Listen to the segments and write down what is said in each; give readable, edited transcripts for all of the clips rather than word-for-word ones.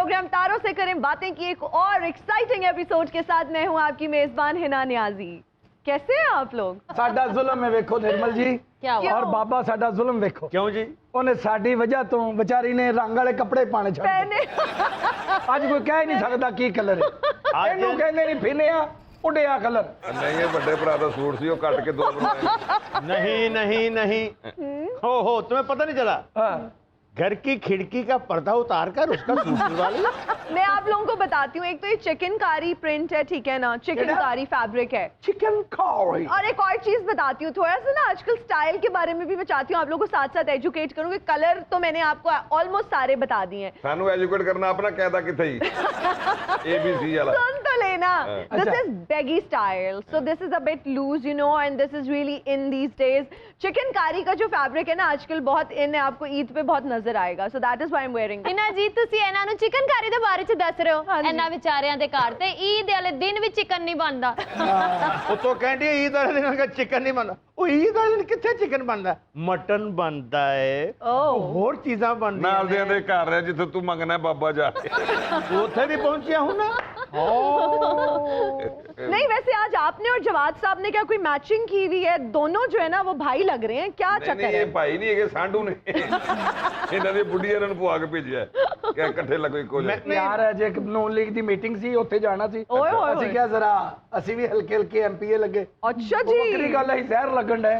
Programme तारों से करें बातें की एक और एक्साइटिंग एपिसोड के साथ मैं हूं आपकी मेजबान हिना नियाजी। कैसे हैं आप लोग? साडा जुल्म है वेखो निर्मल जी, क्या हुआ? और बाबा साडा जुल्म वेखो। क्यों जी? उन्हें साडी वजह तो बेचारी ने रंग वाले कपड़े पाने छड़ आज कोई कह ही नहीं सकता की कलर है। इनू कहंदे नहीं फिनिया उड़िया कलर नहीं, ये बड़े भरा दा सूट सी, कट के दो बनाए। नहीं नहीं नहीं, हो तुम्हें पता नहीं चला? हाँ। घर की खिड़की का पर्दा उतार कर उसका सूट सिलवा लिया। मैं आप लोगों को बताती हूँ, एक तो ये चिकनकारी प्रिंट है, ठीक है ना, चिकनकारी फैब्रिक है। चिकन कारी। और एक और चीज बताती हूँ, थोड़ा सा ना आजकल स्टाइल के बारे में भी मैं चाहती हूँ आप लोगों को साथ साथ एजुकेट करूँ। कलर तो मैंने आपको ऑलमोस्ट सारे बता दिए हैं। सानू एजुकेट करना अपना कहता किथे ही ABC वाला सुन तो लेना। This is baggy style, so this is a bit loose, you know, and this is really in these days. Chikankari का जो फैब्रिक है ना आजकल बहुत इन है, आपको ईद पे बहुत नजर आएगा, so that is why I am wearing. इना जी ਤੁਸੀਂ ਇਹਨਾਂ ਨੂੰ ਚਿਕਨਕਾਰੀ ਦੇ ਬਾਰੇ ਚ ਦੱਸ ਰਹੇ ਹੋ। ਇਹਨਾਂ ਵਿਚਾਰਿਆਂ ਦੇ ਘਰ ਤੇ ਈਦ ਵਾਲੇ ਦਿਨ ਵੀ ਚਿਕਨ ਨਹੀਂ ਬਣਦਾ। ਉਹ ਤੋਂ ਕਹਿੰਦੀ ਈਦ ਵਾਲੇ ਦਿਨ का चिकन नहीं बनता। ਉਹ ਈਦ ਵਾਲੇ ਦਿਨ ਕਿੱਥੇ चिकन बनता? मटन बनता है, ਹੋਰ ਚੀਜ਼ਾਂ ਬਣਦੀਆਂ ਨਾਲ ਦੇ ਦੇ ਘਰ ਹੈ ਜਿੱਥੇ ਤੂੰ ਮੰਗਣਾ ਬਾਬਾ ਜਾ ਕੇ। ਉੱਥੇ ਵੀ ਪਹੁੰਚਿਆ ਹੂੰ ना। नहीं वैसे आज आपने और जवाद साहब ने क्या कोई मैचिंग की हुई है? दोनों जो है ना वो भाई लग रहे हैं, क्या नहीं, चक्कर नहीं, है? ये भाई नहीं है, सांडू ने ਇਹਨਾਂ ਦੀ ਬੁੱਢੀ ਇਹਨਾਂ ਨੂੰ ਪਵਾ ਕੇ ਭੇਜਿਆ ਕਿ ਇਕੱਠੇ ਲੱਗੋ ਇੱਕੋ ਜਿਹੇ। यार जे नून लीग ਦੀ ਮੀਟਿੰਗ ਸੀ ਉੱਥੇ ਜਾਣਾ ਸੀ। ओए होए ਅਸੀਂ ਕਿਹਾ ਜ਼ਰਾ ਅਸੀਂ ਵੀ ਹਲਕੇ ਹਲਕੇ ਐਮਪੀਏ ਲੱਗੇ। अच्छा ਉਹ जी, ਵੱਖਰੀ ਗੱਲ ਹੈ ਜ਼ਹਿਰ ਲੱਗਣ ਡਏ।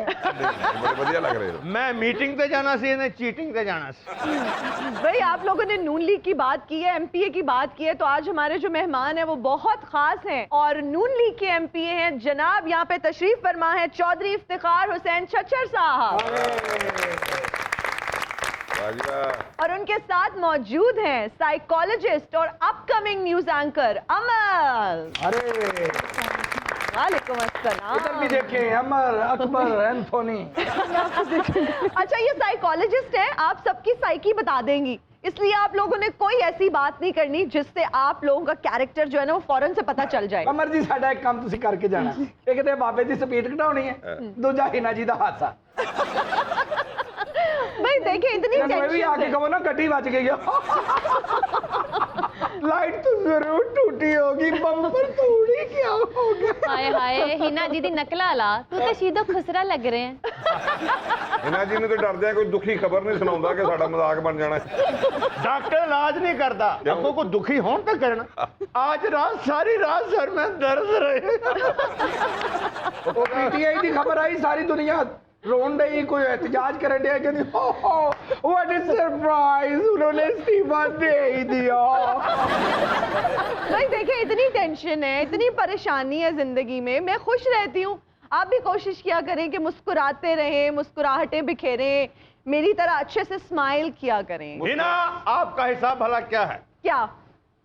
बड़े बढ़िया लग रहे हो। मैं मीटिंग पे जाना सी, इन्हें चीटिंग पे जाना सी। भाई आप लोगों ने नून लीग की बात की है, एमपीए की बात की है, तो आज हमारे जो मेहमान हैं वो बहुत खास हैं और नून लीग के एमपीए हैं। जनाब यहाँ पे तशरीफ फरमा है चौधरी इफ्तिखार हुसैन छच्चर साहब, और उनके साथ मौजूद हैं साइकोलॉजिस्ट और अपकमिंग न्यूज एंकर अमल। अरे वालेकुम अस्सलाम। इधर भी देखें, अमर, अकबर, एंथोनी। अच्छा, ये साइकोलॉजिस्ट है, आप सबकी साइकी बता देंगी, इसलिए आप लोगों ने कोई ऐसी बात नहीं करनी जिससे आप लोगों का कैरेक्टर जो है ना वो फौरन से पता चल जाए। अमर जी साडा एक काम तुसी करके जाना, एक ते बाबे दी स्पीड घटाउनी है, दूजा हिना जी दा हादसा। भाई देखिए इतनी मैं भी टेंशन आके है। कहो ना गड्डी बच गई है। लाइट तो जरूर टूटी होगी, बम्पर तोड़ी क्या होगा। ਹਾਏ ਹਾਏ ਹਿਨਾ ਜੀ ਦੀ ਨਕਲਾਂ ਲਾ, ਤੂੰ ਤੇ ਸ਼ੀਦੋ ਖੁਸਰਾ ਲੱਗ ਰਹੇ हैं। ਇਹਨਾਂ ਜੀ ਨੂੰ ਤੇ ਡਰਦੇ ਆ ਕੋਈ ਦੁਖੀ ਖਬਰ ਨਹੀਂ ਸੁਣਾਉਂਦਾ ਕਿ ਸਾਡਾ ਮਜ਼ਾਕ ਬਣ ਜਾਣਾ। डॉक्टर इलाज नहीं करता, आपको को दुखी होने तक करना। आज रात सारी रात सर में दर्द रहे। वो पीटीआई की खबर आई, सारी दुनिया रोन रही, कोई एहतजाज कर रहे हैं, व्हाट इज सरप्राइज, उन्होंने इस्तीफा दे ही दिया। भाई देखिए इतनी टेंशन है, इतनी परेशानी है जिंदगी में, मैं खुश रहती हूँ, आप भी कोशिश किया करें कि मुस्कुराते रहें, मुस्कुराहटें बिखेरें, मेरी तरह अच्छे से स्माइल किया करें। हिना, आपका हिसाब भला क्या है? क्या?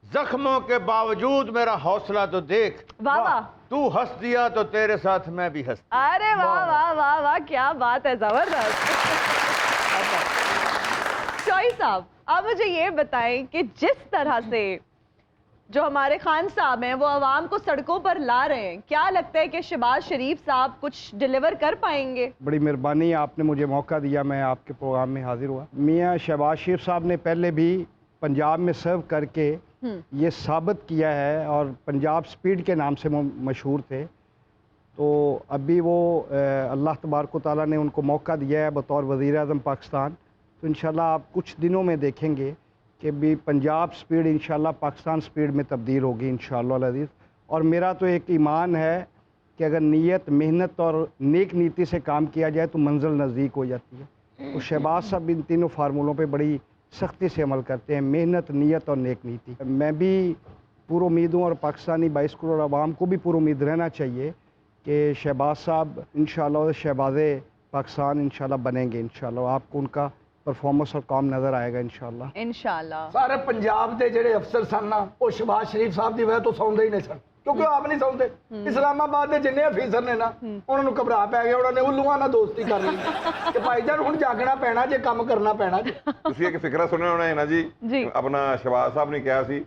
जख्मों के बावजूद मेरा हौसला तो देख। वाह वाह, तू हंस दिया तो तेरे साथ मैं भी हंस। अरे वाह वाह वाह वाह, क्या बात है, जबरदस्त। चॉइस साहब, आप मुझे ये बताएं कि जिस तरह से जो हमारे खान साहब हैं वो आवाम को सड़कों पर ला रहे हैं, क्या लगता है कि शहबाज शरीफ साहब कुछ डिलीवर कर पाएंगे? बड़ी मेहरबानी, आपने मुझे मौका दिया, मैं आपके प्रोग्राम में हाजिर हुआ। मियाँ शहबाज शरीफ साहब ने पहले भी पंजाब में सर्व करके ये साबित किया है, और पंजाब स्पीड के नाम से मशहूर थे। तो अभी वो अल्लाह तबारक व तआला ने उनको मौका दिया है बतौर वज़ीर आज़म पाकिस्तान। तो इंशाल्लाह आप कुछ दिनों में देखेंगे कि भी पंजाब स्पीड इंशाल्लाह पाकिस्तान स्पीड में तब्दील होगी इंशाअल्लाह अज़ीज़। और मेरा तो एक ईमान है कि अगर नीयत, मेहनत और नेक नीति से काम किया जाए तो मंजिल नज़दीक हो जाती है। तो शहबाज साहब इन तीनों फार्मूलों पे बड़ी सख्ती से अमल करते हैं, मेहनत, नीयत और नेक नीति। मैं भी पूरी उम्मीद हूँ और पाकिस्तानी 22 करोड़ आवाम को भी पूरी उम्मीद रहना चाहिए कि शहबाज साहब इंशाअल्लाह शहबाज पाकिस्तान इंशाअल्लाह बनेंगे। इंशाअल्लाह आपको उनका परफॉर्मेंस और काम नज़र आएगा इंशाअल्लाह। इंशाअल्लाह। सारे पंजाब के ਜਿਹੜੇ अफसर सन ना वो शहबाज शरीफ साहब की वजह तो सौंदे ही नहीं सन, क्योंकि आप नहीं सौंदे। इस्लामाबाद के जिन्ने अफीसर ने ना उन्होंने घबरा पै गया, उन्होंने उल्लूआं नाल दोस्ती कर ली कि भाईजान हुण जागना पैना जे, काम करना पैना जे। ਤੁਸੀਂ ਇੱਕ ਫਿਕਰਾ ਸੁਣਿਆ ਹੋਣਾ ਹੈ ਨਾ ਜੀ, ਆਪਣਾ ਸ਼ਹਬਾਜ਼ ਸਾਹਿਬ ਨੇ ਕਿਹਾ ਸੀ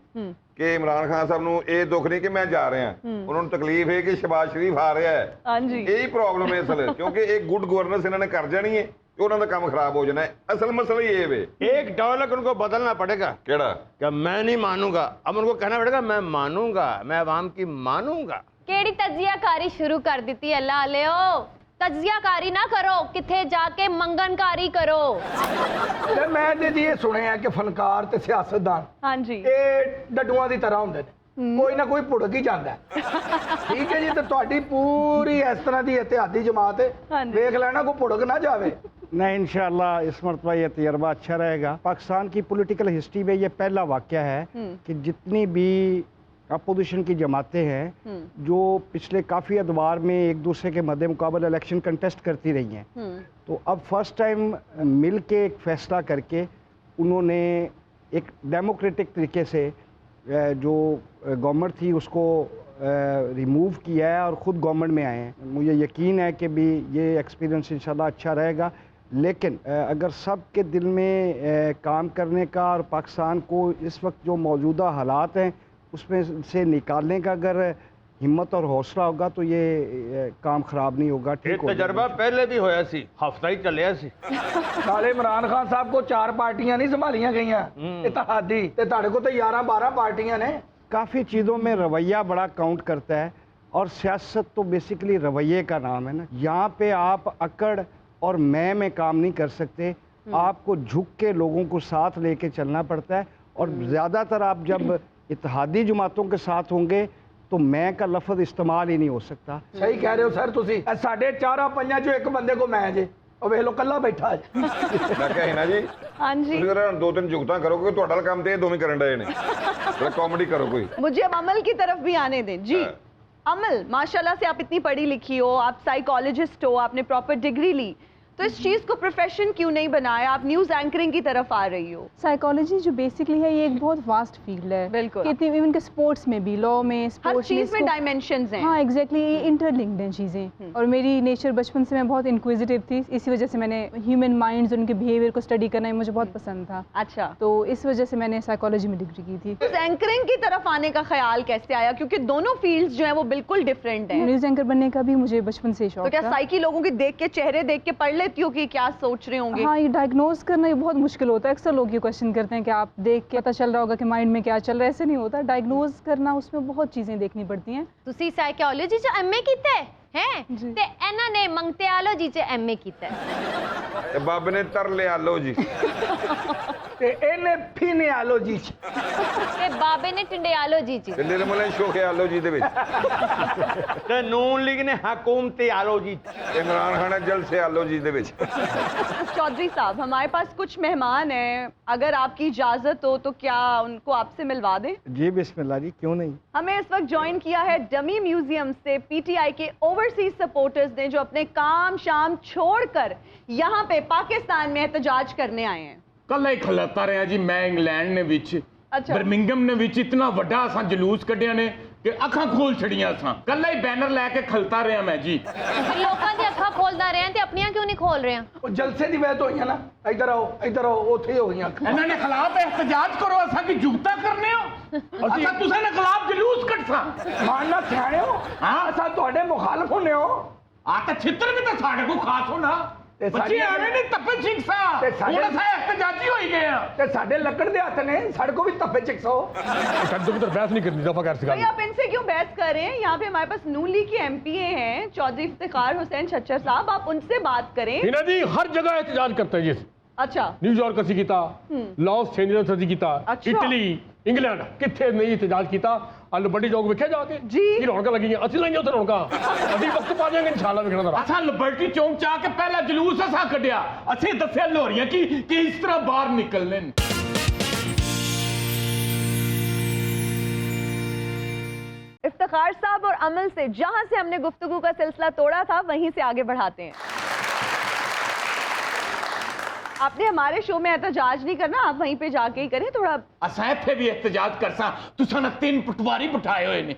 ਕਿ ਇਮਰਾਨ ਖਾਨ ਸਾਹਿਬ ਨੂੰ ਇਹ ਦੁੱਖ ਨਹੀਂ ਕਿ ਮੈਂ ਜਾ ਰਿਹਾ, ਉਹਨਾਂ ਨੂੰ ਤਕਲੀਫ ਹੈ ਕਿ ਸ਼ਹਬਾਜ਼ ਸ਼ਰੀਫ ਆ ਰਿਹਾ ਹੈ। हाँ जी, यही प्रॉब्लम है असल, क्योंकि एक गुड गवर्नेंस इन्होंने कर जानी है, ਤੇ ਉਹਨਾਂ ਦਾ ਕੰਮ ਖਰਾਬ ਹੋ ਜਾਣਾ ਹੈ। ਅਸਲ ਮਸਲਾ ਹੀ ਇਹ ਵੇ। एक डायलॉग उनको बदलना पड़ेगा ਕਿਹੜਾ? कि मैं नहीं मानूंगा, अब उनको कहना पड़ेगा मैं मानूंगा, मैं अवाम की मानूंगा। ਕਿਹੜੀ ਤਜਜ਼ੀਆਕਾਰੀ ਸ਼ੁਰੂ ਕਰ ਦਿੱਤੀ ਹੈ ਲਾਲਿਓ। ਤਜਜ਼ੀਆਕਾਰੀ ਨਾ ਕਰੋ, ਕਿੱਥੇ ਜਾ ਕੇ ਮੰਗਣਕਾਰੀ ਕਰੋ। ਤੇ ਮੈਂ ਤੇ ਜੀ ਇਹ ਸੁਣਿਆ ਕਿ ਫਨਕਾਰ ਤੇ ਸਿਆਸਤਦਾਨ हाँ जी ਇਹ ਡੱਡੂਆਂ ਦੀ ਤਰ੍ਹਾਂ ਹੁੰਦੇ ਨੇ, ਕੋਈ ਨਾ ਕੋਈ ਭੁੜਕ ਹੀ ਜਾਂਦਾ ਹੈ। ਠੀਕ ਹੈ ਜੀ, ਤੇ ਤੁਹਾਡੀ ਪੂਰੀ ਇਸ ਤਰ੍ਹਾਂ ਦੀ ਇਤਿਹਾਦੀ ਜਮਾਤ ਹੈ, ਹਾਂਜੀ। ਵੇਖ ਲੈਣਾ ਕੋਈ ਭੁੜਕ ਨਾ ਜਾਵੇ। नहीं इंशाल्लाह इस मरतबा ये तजर्बा अच्छा रहेगा। पाकिस्तान की पॉलिटिकल हिस्ट्री में ये पहला वाक़या है कि जितनी भी अपोजिशन की जमातें हैं जो पिछले काफ़ी अदवार में एक दूसरे के मद्दे मुकाबले इलेक्शन कंटेस्ट करती रही हैं, तो अब फर्स्ट टाइम मिल के एक फ़ैसला करके उन्होंने एक डेमोक्रेटिक तरीके से जो गवर्नमेंट थी उसको रिमूव किया है और ख़ुद गवर्नमेंट में आए हैं। मुझे यकीन है कि भी ये एक्सपीरियंस इंशाल्लाह अच्छा रहेगा। लेकिन अगर सब के दिल में काम करने का और पाकिस्तान को इस वक्त जो मौजूदा हालात हैं उसमें से निकालने का अगर हिम्मत और हौसला होगा तो ये काम ख़राब नहीं होगा। ये तजर्बा पहले भी होया सी, हफ्ता ही चलिया सी। साले इमरान खान साहब को 4 पार्टियां नहीं संभालियां गई इत्तेहादी, ते तुहाडे को तो 11-12 पार्टियां ने। काफ़ी चीज़ों में रवैया बड़ा काउंट करता है और सियासत तो बेसिकली रवैये का नाम है ना। यहाँ पे आप अकड़ और मैं में काम नहीं कर सकते, आपको झुक के लोगों को साथ लेके चलना पड़ता है। और ज़्यादातर आप जब इत्तेहादी जमातों के साथ होंगे तो मैं का लफ्ज़ इस्तेमाल ही नहीं हो सकता। सही कह रहे हो सर तुसी। साढ़े 4-5 चो एक बंदे को मैं जे और ਵੇਖ ਲੋ ਕੱਲਾ ਬੈਠਾ ਹੈ। ਮੈਂ ਕਿਹਾ ਹਿਨਾ ਜੀ हाँ जी ਤੁਸੀਂ ਜਰਾ 2-3 ਜੁਗਤਾਂ ਕਰੋ ਕਿ ਤੁਹਾਡਾ ਕੰਮ ਤੇ ਇਹ ਦੋਵੇਂ ਕਰਨ ਡਏ ਨੇ। ਜਰਾ ਕਾਮੇਡੀ ਕਰੋ कोई। मुझे अब अमल की तरफ भी आने दें जी। अमल, माशाल्लाह से आप इतनी पढ़ी लिखी हो, आप साइकोलॉजिस्ट हो, आपने प्रॉपर डिग्री ली, तो इस चीज को प्रोफेशन क्यों नहीं बनाया? आप न्यूज एंकरिंग की तरफ आ रही हो। साइकोलॉजी जो बेसिकली है ये एक बहुत वास्ट फील्ड है। बिल्कुल। इवन के स्पोर्ट्स में भी, लॉ में, हर स्पोर्ट्स चीज में इसको- डायमेंशंस हैं। हाँ एग्जैक्टली, ये इंटरलिंक्ड हैं चीज़ें। और मेरी नेचर बचपन से मैं बहुत इंक्विजिटिव थी, इसी वजह से मैंने ह्यूमन माइंड्स और उनके बिहेवियर को स्टडी करना मुझे बहुत पसंद था। अच्छा, तो इस वजह से मैंने साइकोलॉजी में डिग्री की थी। उस एंकरिंग की तरफ आने का ख्याल कैसे आया? क्योंकि दोनों फील्ड्स जो हैं वो बिल्कुल डिफरेंट हैं। न्यूज़ एंकर बनने का भी मुझे बचपन से तो शौक क्या था। साइकी लोगों के देख के चेहरे देख के पढ़ लेती हो कि क्या सोच रहे होंगे? हाँ, ये डायग्नोज करना ये बहुत मुश्किल होता है। अक्सर लोग ये क्वेश्चन करते हैं कि आप देख के पता चल रहा होगा कि माइंड में क्या चल रहा है। ऐसे नहीं होता, डायग्नोज करना उसमें बहुत चीज़ें देखनी पड़ती हैं। ਤੁਸੀਂ ਸਾਈਕੋਲੋਜੀ ਚ ਐਮਏ ਕੀਤਾ ਹੈ ਜੀ। ਤੇ ਇਹਨਾਂ ਨੇ ਮੰਗਤਿਆਲੋਜੀ ਚ ਐਮਏ ਕੀਤਾ ਹੈ। ਇਹ ਬਾਬੇ ਨੇ ਤਰ ਲਿਆ ਲੋ ਜੀ। ਤੇ ਇਹਨੇ ਫਿਨਿਆਲੋਜੀ ਚ ਤੇ ਬਾਬੇ ਨੇ ਟਿੰਡਿਆਲੋਜੀ ਚ। ਤੇ ਨਿਰਮਲ ਸ਼ੋਖੇ ਆਲੋ ਜੀ ਦੇ ਵਿੱਚ। ਤੇ ਨੂਨ ਲੀਗ ਨੇ ਹਕੂਮਤੀ ਆਲੋਜੀ। इमरान खान ने जलसे आलो जी दे विच। चौधरी साहब, हमारे पास कुछ मेहमान हैं, अगर आपकी इजाजत हो तो क्या उनको आपसे मिलवा दें? जी बिस्मिल्लाह जी, क्यों नहीं। हमें इस वक्त ज्वाइन किया है डमी म्यूजियम से पीटीआई के ओवरसीज सपोर्टर्स ने, जो अपने काम शाम छोड़कर यहाँ पे पाकिस्तान में एहतजाज करने आए हैं। ਕੱਲਾ ਹੀ ਖਲਾਤਾ ਰਿਹਾ ਜੀ। ਮੈਂ ਇੰਗਲੈਂਡ ਨੇ ਵਿੱਚ ਅੱਛਾ। ਬਰਮਿੰਗਮ ਨੇ ਵਿੱਚ ਇਤਨਾ ਵੱਡਾ ਅਸਾਂ ਜਲੂਸ ਕੱਢਿਆ ਨੇ ਕਿ ਅੱਖਾਂ ਖੋਲ ਛੜੀਆਂ ਅਸਾਂ। ਕੱਲਾ ਹੀ ਬੈਨਰ ਲੈ ਕੇ ਖਲਤਾ ਰਿਹਾ ਮੈਂ ਜੀ। ਲੋਕਾਂ ਦੀ ਅੱਖਾਂ ਖੋਲਦਾ ਰਹੇ ਤੇ ਆਪਣੀਆਂ ਕਿਉਂ ਨਹੀਂ ਖੋਲ ਰਹੇ? ਉਹ ਜਲਸੇ ਦੀ ਵਜ੍ਹਾ ਤੋਂ ਹੋਈਆਂ ਨਾ। ਇੱਧਰ ਆਓ ਉੱਥੇ ਹੀ ਹੋ ਗਈਆਂ। ਇਹਨਾਂ ਨੇ ਖਿਲਾਫ ਇhtਜਾਜ ਕਰੋ, ਅਸਾਂ ਕੀ ਜੁਗਤਾ ਕਰਨੇ ਹੋ? ਅਸਾਂ ਤੁਸੀਂ ਨੇ ਖਿਲਾਫ ਜਲੂਸ ਕੱਢਸਾਂ। ਮਾਨਨਾ ਸਿਆਣੇ ਹੋ। ਹਾਂ। ਅਸਾਂ ਤੁਹਾਡੇ ਮੁਖਾਲਫ ਹੁੰਨੇ ਹੋ। ਆ ਤਾਂ ਛਿੱਤਰ ਵੀ ਤਾਂ ਸਾਡੇ ਕੋਲ ਖਾਸ ਹੋਣਾ। ਤੇ ਬੱਚੇ ਸਾਡੀਆਂ- ਆਵੇਂ ਨਹੀਂ ਤੱਪੇ ਸਿੰਘ ਸਾਂ। ਤੇ ਸਾਡੇ- ਹੁਣ ਅਸਾਂ ਇhtਜਾਜੀ ਹੋਈ ਗਏ ਆ। ਤੇ ਸਾਡੇ ਲੱਕੜ ਦੇ ਹੱਥ ਨੇ, ਸਾਡੇ ਕੋ ਵੀ ਤੱਫੇ ਚਿਕਸੋ। भाई आप इनसे क्यों बहस कर रहे हैं? यहाँ पे हमारे पास नून लीग के एमपीए हैं चौधरी इफ्तिखार हुसैन छच्चर साहब, आप उनसे बात करें। हिना जी हर जगह एहतजाज करते हैं जी। अच्छा, न्यूयॉर्क ਅਸੀਂ ਕੀਤਾ, ਲਾਸ ਐਂਜਲਸ ਅਸੀਂ ਕੀਤਾ, ਅੱਛਾ। ਇਟਲੀ, ਇੰਗਲੈਂਡ, ਕਿੱਥੇ ਨਹੀਂ ਇਤਜਾਜ ਕੀਤਾ। ਅੱਲ ਵੱਡੀ ਚੌਕ ਵੇਖਿਆ ਜਾ ਕੇ ਜੀ। ਕੀ ਰੌਣਕਾਂ ਲੱਗੀਆਂ। ਅਸੀਂ ਲਾਈਆਂ ਉੱਥੇ ਰੌਣਕਾਂ। ਅਸੀਂ ਵਕਤ ਪਾ ਜਾਵਾਂਗੇ ਇਨਸ਼ਾਅੱਲਾ ਵੇਖਣਾ ਜ਼ਰਾ। ਅਸਾਂ ਲਿਬਰਟੀ ਚੌਂਕ ਚ ਆ ਕੇ ਪਹਿਲਾ ਜਲੂਸ ਅਸਾਂ ਕੱਢਿਆ। ਅਸੀਂ ਦੱਸਿਆ ਲੋਰੀਆਂ ਕਿ ਇਸ ਤਰ੍ਹਾਂ ਬਾਹਰ ਨਿਕਲਨੇ ਨੇ। इफ्तिखार साहब और अमल से जहां से हमने गुफ्तगू का सिलसिला तोड़ा था वहीं से आगे बढ़ाते हैं। आपने हमारे शो में एहतजाज नहीं करना, आप वहीं पे जाके ही करें थोड़ा। ਅਸਾਂ ਇੱਥੇ ਵੀ ਇhtਜਾਜ ਕਰਸਾਂ। ਤੁਸੀਂ ਨਾ 3 ਪਟਵਾਰੀ ਬਿਠਾਏ ਹੋਏ ਨੇ।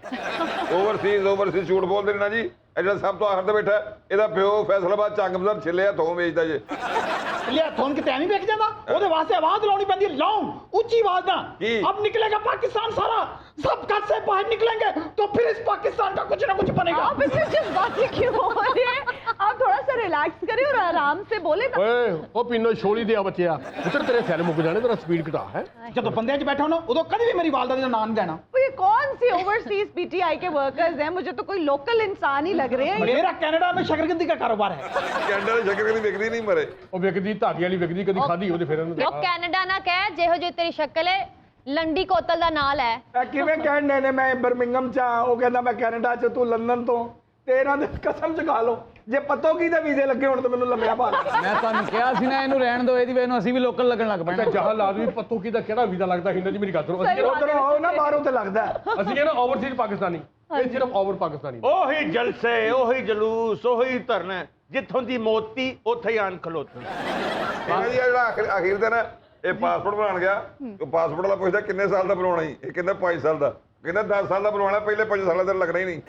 ਓਵਰਸੀਜ਼ ਝੂਠ ਬੋਲਦੇ ਨੇ ਨਾ ਜੀ। ਇਹ ਜਿਹੜਾ ਸਭ ਤੋਂ ਆਖਰ ਤੇ ਬੈਠਾ ਇਹਦਾ ਪਿਓ ਫੈਸਲਾਬਾਦ ਚੰਗ ਬਜ਼ਾਰ ਛਿੱਲਿਆ ਥੋਂ ਵੇਚਦਾ ਜੇ। ਲਿਆ ਥੋਨ ਕਿਤੇ ਨਹੀਂ ਵੇਖ ਜਾਂਦਾ। ਉਹਦੇ ਵਾਸਤੇ ਆਵਾਜ਼ ਲਾਉਣੀ ਪੈਂਦੀ, ਲਾਉਂ ਉੱਚੀ आवाज ना। अब निकलेगा पाकिस्तान सारा, सब कद से बाहर निकलेंगे तो फिर इस पाकिस्तान का कुछ ना कुछ बनेगा। आप इसमें जज्बाती क्यों हो रहे हैं? आप थोड़ा सा रिलैक्स करे और आराम से बोले ना। ਓਏ ਉਹ ਪੀਨੋ ਛੋਲੀ ਦਿਆ ਬੱਚਿਆ ਪੁੱਤਰ ਤੇਰੇ ਸੈੱਲ ਮੁੱਕ ਜਾਣੇ ਤੇਰਾ ਸਪੀਡ ਘਟਾ ਹੈ ਜਦੋਂ ਬੰਦਿਆਂ 'ਚ ਬੈਠਾ ਹੋਣਾ ਉਦੋਂ ਕਦੇ ਵੀ ਮੇਰੀ ਵਾਲਦਾ ਦਾ ਨਾਂ ਨਹੀਂ ਲੈਣਾ। तो ये कौन सी ओवरसीज पीटीआई के वर्कर्स हैं? मुझे तो कोई लोकल इंसान ही लग रहे हैं। मेरा कनाडा में शकरकंदी का कारोबार है। ਕੈਨੇਡਾ ਦੀ ਸ਼ਕਰ ਕਦੀ ਵਿਕਦੀ ਨਹੀਂ ਮਰੇ। ਉਹ ਵਿਕਦੀ ਧਾਗੇ ਵਾਲੀ ਵਿਕਦੀ ਕਦੀ ਖਾਧੀ ਉਹਦੇ ਫਿਰ ਇਹਨੂੰ ਉਹ ਕੈਨੇਡਾ ਨਾ ਕਹਿ ਜਿਹੋ ਜਿਹੀ ਤੇਰੀ ਸ਼ਕਲ ਹੈ ਲੰਡੀ ਕੋਤਲ ਦਾ ਨਾਲ ਹੈ। ਇਹ ਕਿਵੇਂ ਕਹਿਣ ਨੇ ਮੈਂ ਬਰਮਿੰਗਮ ਚ ਆ, ਉਹ ਕਹਿੰਦਾ ਮੈਂ ਕੈਨੇਡਾ ਚ, ਤੂੰ ਲੰਡਨ ਤੋਂ, ਤੇ ਇਹਨਾਂ ਦੇ ਕਸਮ ਚੁਕਾ ਲਓ ਜੇ ਪਤੋ ਕੀ ਦੇ ਵੀਜ਼ੇ ਲੱਗੇ ਹੁਣ ਤਾਂ ਮੈਨੂੰ ਲੰਮਿਆ ਪਾ ਲੈ। ਮੈਂ ਤੁਹਾਨੂੰ ਕਿਹਾ ਸੀ ਨਾ ਇਹਨੂੰ ਰਹਿਣ ਦਿਓ, ਇਹਦੀ ਵੇ ਨੂੰ ਅਸੀਂ ਵੀ ਲੋਕਲ ਲੱਗਣ ਲੱਗ ਪੈਣਾ। ਜਹਾਂ ਲਾਜ਼ਮੀ ਪੱਤੋ ਕੀ ਦਾ ਕਿਹੜਾ ਵੀਜ਼ਾ ਲੱਗਦਾ ਹਿੰਦ ਜੀ ਮੇਰੀ ਗੱਲ ਸੁਣੋ ਅਸੀਂ ਉਧਰੋਂ ਆਓ ਨਾ ਬਾਹਰੋਂ ਤੇ ਲੱਗਦਾ ਅਸੀਂ ਨਾ ਓਵਰਸੀਜ਼ ਪਾਕਿਸਤਾਨੀ ਇਹ ਸਿਰਫ ਓਵਰ ਪਾਕਿਸਤਾਨੀ ਉਹੀ ਜਲਸੇ ਉਹੀ ਜਲੂਸ ਉਹੀ ਧਰਨਾ ਜਿੱਥੋਂ ਦੀ ਮੋਤੀ ਉੱਥੇ ਹੀ ਆਣ ਖਲੋਤੀ। ਇਹਨਾਂ ਜੀ ਜਿਹੜਾ ਅਖੀਰ ਤੇ ਨਾ ਇਹ ਪਾਸਪੋਰਟ ਬਣਾਉਣ ਗਿਆ, ਉਹ ਪਾਸਪੋਰਟ ਵਾਲਾ ਪੁੱਛਦਾ ਕਿੰਨੇ ਸਾਲ ਦਾ ਬਣਾਉਣਾ ਜੀ, ਇਹ ਕਹਿੰਦਾ 5 ਸਾਲ ਦਾ, ਕਹਿੰਦਾ 10 ਸਾਲ ਦਾ ਬਣਵਾਉਣਾ, ਪਹਿਲੇ 5 ਸਾਲਾਂ ਦਾ ਲੱਗਣਾ ਹੀ ਨਹੀਂ।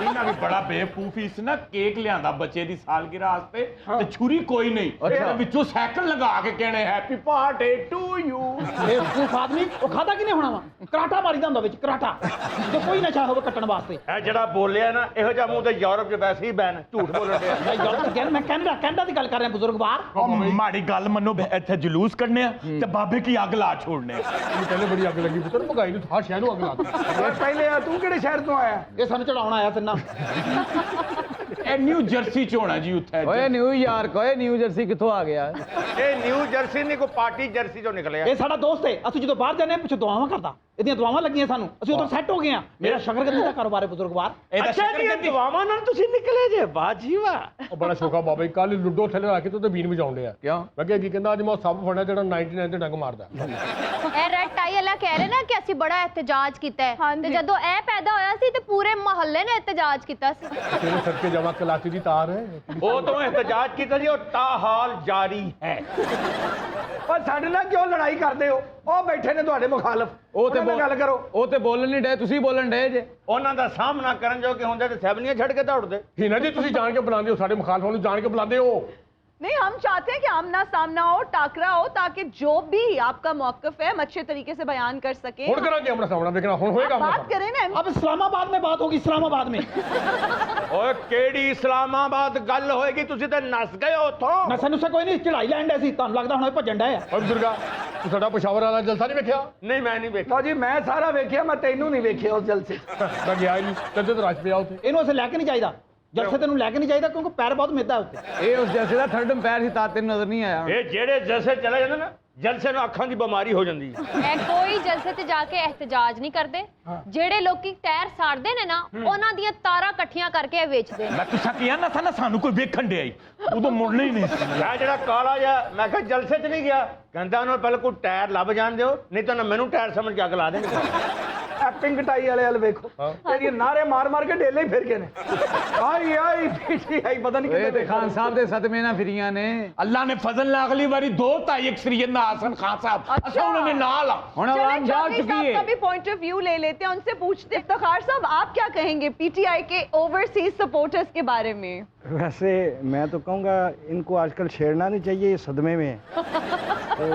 ਇਹਨਾਂ ਵੀ ਬੜਾ ਬੇਵਕੂਫ ਇਸ ਨਾ ਕੇਕ ਲਿਆਂਦਾ ਬੱਚੇ ਦੀ ਸਾਲਗਿਰਾ ਵਾਸਤੇ ਤੇ ਛੁਰੀ ਕੋਈ ਨਹੀਂ, ਇਹਦੇ ਵਿੱਚੋਂ ਸਾਈਕਲ ਲਗਾ ਕੇ ਕਹਿਣੇ ਹੈਪੀ ਬਰਥਡੇ ਟੂ ਯੂ। ਬੇਵਕੂਫ ਆਦਮੀ ਉਹ ਖਾਦਾ ਕਿਨੇ ਹੋਣਾ ਵਾ? ਕਰਾਟਾ ਮਾਰੀਦਾ ਹੁੰਦਾ ਵਿੱਚ ਕਰਾਟਾ, ਜੇ ਕੋਈ ਨਸ਼ਾ ਹੋਵੇ ਕੱਟਣ ਵਾਸਤੇ। ਇਹ ਜਿਹੜਾ ਬੋਲਿਆ ਨਾ ਇਹੋ ਜਿਹਾ ਮੂੰਹ ਤੇ ਯੂਰਪ 'ਚ ਵੈਸੇ ਹੀ ਬੈਨ ਝੂਠ ਬੋਲਣ ਡਿਆ। ਮੈਂ ਯੂਰਪ ਕਹਿ ਮੈਂ ਕੈਨੇਡਾ ਦੀ ਗੱਲ ਕਰ ਰਿਹਾ ਬਜ਼ੁਰਗਵਾਰ। ਉਹ ਮਾੜੀ ਗੱਲ ਮੰਨੋ, ਇੱਥੇ ਜਲੂਸ ਕੱਢਨੇ ਆ ਤੇ ਬਾਬੇ ਕੀ ਅੱਗ ਲਾ ਛੋੜਨੇ ਆ। ਇਹਨੂੰ ਪਹਿਲੇ ਬੜੀ ਅੱਗ ਲੱਗੀ ਪੁੱਤਰ ਭਗਾਈ ਨੂੰ ਹਰ ਸ਼ਹਿਰ ਨੂੰ ਅੱਗ ਲਾ ਦਿੱਤੀ। ਪਹਿਲੇ ਆ ਤੂੰ ਕਿਹੜੇ ਸ਼ਹਿਰ ਤੋਂ ਆਇਆ? ਇਹ ਸਾਨੂੰ ਚੜਾਉਣ ਆਇਆ ਤਿੰਨਾ। ਇਹ ਨਿਊ ਜਰਸੀ ਚ ਹੋਣਾ ਜੀ ਉੱਥੇ। ਓਏ ਨਿਊਯਾਰਕ, ਓਏ ਨਿਊ ਜਰਸੀ ਕਿੱਥੋਂ ਆ ਗਿਆ? ਇਹ ਨਿਊ ਜਰਸੀ ਨਹੀਂ ਕੋਈ ਪਾਰਟੀ ਜਰਸੀ ਚੋਂ ਨਿਕਲਿਆ। ਇਹ ਸਾਡਾ ਦੋਸਤ ਹੈ, ਅਸੀਂ ਜਦੋਂ ਬਾਹਰ ਜਾਂਦੇ ਹਾਂ ਪਿੱਛੇ ਦੁਆਵਾਂ ਕਰਦਾ, ਇਹਦੀਆਂ ਦੁਆਵਾਂ ਲੱਗੀਆਂ ਸਾਨੂੰ, ਅਸੀਂ ਉਧਰ ਸੈੱਟ ਹੋ ਗਏ ਆ। ਮੇਰਾ शकरकंदी ਦਾ ਕਾਰੋਬਾਰ ਹੈ ਬਜ਼ੁਰਗਵਾਰ। ਇਹਦਾ ਅੱਛਾ ਜੀ ਇਹ ਦੁਆਵਾਂ ਨਾਲ ਤੁਸੀਂ ਨਿਕਲੇ ਜੇ, ਵਾਹ ਜੀ ਵਾਹ। ਉਹ ਬੜਾ ਸ਼ੌਕਾ ਬਾਬਾ ਜੀ ਕੱਲ ਲੁੱਡੋ ਥੱਲੇ ਆ ਕੇ ਤੇ ਬੀਨ ਵਜਾਉਣ ਡਿਆ। ਕਿਉਂ? ਮੈਂ ਕਿਹਾ ਕੀ ਕਹਿੰਦਾ ਅੱਜ ਮੈਂ ਸੱਪ ਫੜਿਆ ਜਿਹੜਾ 99 ਤੇ ਡੰਗ ਮਾਰਦਾ। ਇਹ ਰੈਡ ਟਾਈ ਵਾਲਾ ਕਹਿ ਰਹੇ ਨਾ ਕਿ ਅਸੀਂ ਬੜਾ ਇhtਜਾਜ ਕੀਤਾ ਹੈ ਤੇ ਜਦੋਂ ਇਹ ਪੈਦਾ ਹੋਇਆ ਸੀ ਤੇ ਪੂਰੇ ਮੁਹੱਲੇ ਨੇ ਇhtਜਾਜ ਕੀਤਾ ਸੀ। ਤੇਰੇ ਸਦਕੇ ਜਮਾ ਕਲਾਤੀ ਦੀ ਤਾਰ ਹੈ। ਉਹ ਤੋਂ ਇhtਜਾਜ ਕੀਤਾ ਜੀ, ਉਹ ਤਾਹਾਲ ਜਾਰੀ ਹੈ। ਪਰ ਸਾਡੇ ਨਾਲ ਕਿਉਂ ਲੜਾਈ ਕਰਦੇ ਹੋ? ਉਹ ਬੈਠੇ ਨੇ ਤੁਹਾਡੇ ਮੁਖਾਲਫ, ਉਹ ਤੇ ਉਹਨਾਂ ਨਾਲ ਗੱਲ ਕਰੋ। ਉਹ ਤੇ ਬੋਲਣ ਨਹੀਂ ਡੇ, ਤੁਸੀਂ ਬੋਲਣ ਡੇ ਜੇ। ਉਹਨਾਂ ਦਾ ਸਾਹਮਣਾ ਕਰਨ ਜੋ ਕਿ ਹੁੰਦੇ ਤੇ ਸੈਬਲੀਆਂ ਛੱਡ ਕੇ ਦੌੜਦੇ। ਹੀਨਾ ਜੀ ਤੁਸੀਂ ਜਾਣ ਕੇ ਬੁਲਾਉਂਦੇ ਹੋ, ਸਾਡੇ ਮੁਖਾਲਫਾਂ ਨੂੰ ਜਾਣ ਕੇ ਬੁਲਾਉਂਦੇ ਹੋ। नहीं, हम चाहते हैं कि आमना सामना हो, टाकरा हो, ताकि जो भी आपका मौकफ है हम अच्छे तरीके से बयान कर सके। हुण करांगे आमना सामना, देखना हुण होएगा आमना बात करें ना। अब इस्लामाबाद में बात होगी, इस्लामाबाद में। ਓਏ ਕਿਹੜੀ ਇਸਲਾਮਾਬਾਦ ਗੱਲ ਹੋਏਗੀ, ਤੁਸੀਂ ਤੇ ਨਸ ਗਏ ਹੋ ਉੱਥੋਂ। ਨਸਾਂ ਨੂੰ ਕੋਈ ਨਹੀਂ, ਚੜਾਈ ਲੈਣ ਦੇ ਸੀ, ਤੁਹਾਨੂੰ ਲੱਗਦਾ ਹੁਣ ਭੱਜਣ ਡਿਆ ਆ। ਓ ਬਜ਼ੁਰਗਾ ਤੂੰ ਸਾਡਾ ਪਸ਼ਾਵਰ ਵਾਲਾ ਜਲਸਾ ਨਹੀਂ ਵੇਖਿਆ? ਨਹੀਂ ਮੈਂ ਨਹੀਂ ਵੇਖਿਆ। ਲਓ ਜੀ ਮੈਂ ਸਾਰਾ ਵੇਖਿਆ, ਮੈਂ ਤੈਨੂੰ ਨਹੀਂ ਵੇਖਿਆ ਉਸ ਜਲਸੇ। ਮੈਂ ਗਿਆ ਹੀ ਨਹੀਂ, ਤੇਰੇ ਤੇ ਰਸ਼ ਪਿਆ ਉੱਥੇ। ਇਹਨੂੰ ਅਸੀਂ ਲੈ ਕੇ ਨਹੀਂ ਜਾਈਦਾ, ਜਲਸੇ ਤੈਨੂੰ ਲੈ ਕੇ ਨਹੀਂ ਜਾਈਦਾ ਕਿਉਂਕਿ ਪੈਰ ਬਹੁਤ ਮਿੱਦਾ ਉੱਤੇ। ਇਹ ਉਸ ਜਲਸੇ ਦਾ ਥਰਡ ਅੰਪਾਇਰ ਸੀ, ਤਾਂ ਤੈਨੂੰ ਨਜ਼ਰ ਨਹੀਂ ਆਇਆ। ਇਹ ਜਿਹੜੇ ਜਲਸੇ ਚਲੇ ਜਾਂਦੇ ਨਾ, ਜਲਸੇ ਨੂੰ ਅੱਖਾਂ ਦੀ ਬਿਮਾਰੀ ਹੋ ਜਾਂਦੀ ਹੈ। ਇਹ ਕੋਈ ਜਲਸੇ ਤੇ ਜਾ ਕੇ ਇhtਜਾਜ ਨਹੀਂ ਕਰਦੇ। ਜਿਹੜੇ ਲੋਕੀ ਟਾਇਰ ਸਾੜਦੇ ਨੇ ਨਾ ਉਹਨਾਂ ਦੀਆਂ ਤਾਰਾਂ ਇਕੱਠੀਆਂ ਕਰਕੇ ਇਹ ਵੇਚਦੇ ਨੇ। ਮੈਂ ਤੁਸਾਂ ਕਿਹਾ ਨਾ ਨਾ ਸਾਨੂੰ ਕੋਈ ਵੇਖਣ ਡਿਆ ਈ, ਉਦੋਂ ਮੁੜਨਾ ਹੀ ਨਹੀਂ ਸੀ। ਮੈਂ ਜਿਹੜਾ ਕਾਲਾ ਜਿਹਾ, ਮੈਂ ਕਿਹਾ ਜਲਸੇ 'ਚ ਨਹੀਂ ਗਿਆ, ਕਹਿੰਦਾ ਉਹਨਾਂ ਨੂੰ ਪਹਿਲਾਂ ਕੋਈ ਟਾਇਰ ਲੱਭ ਜਾਣ ਦਿਓ, ਨਹੀਂ ਤਾਂ ਮੈਨੂੰ ਟਾਇਰ ਸਮਝ ਕੇ ਅੱਗ ਲਾ ਦੇਣਗੇ। ਪਿੰਕ ਟਾਈ ਵਾਲੇ ਹਲ ਵੇਖੋ, ਤੇਰੀ ਨਾਰੇ ਮਾਰ ਮਾਰ ਕੇ ਢੇਲੇ ਹੀ ਫਿਰ ਗਏ ਨੇ। ਆਈ ਆਈ ਪੀਟੀ ਆਈ ਪਤਾ ਨਹੀਂ ਇਹ ਤੇ ਖਾਨ ਸਾਹਿਬ ਦੇ ਸਦਮੇ ਨਾਲ ਫਿਰੀਆਂ ਨੇ। ਅੱਲਾਹ ਨੇ ਫਜ਼ਲ ਨਾਲ ਅਗਲੀ ਵਾਰੀ 2 ताई अक्सरियत ना हसन खान साहब अच्छा उन्होंने नाल ਹੁਣ आवाम जाग चौधरी चुकी साहब है। का भी पॉइंट ऑफ व्यू ले लेते हैं, उनसे पूछते हैं। इफ्तिखार साहब आप क्या कहेंगे पीटीआई के ओवरसीज सपोर्टर्स के बारे में? वैसे मैं तो कहूँगा इनको आजकल छेड़ना नहीं चाहिए, ये सदमे में है। तो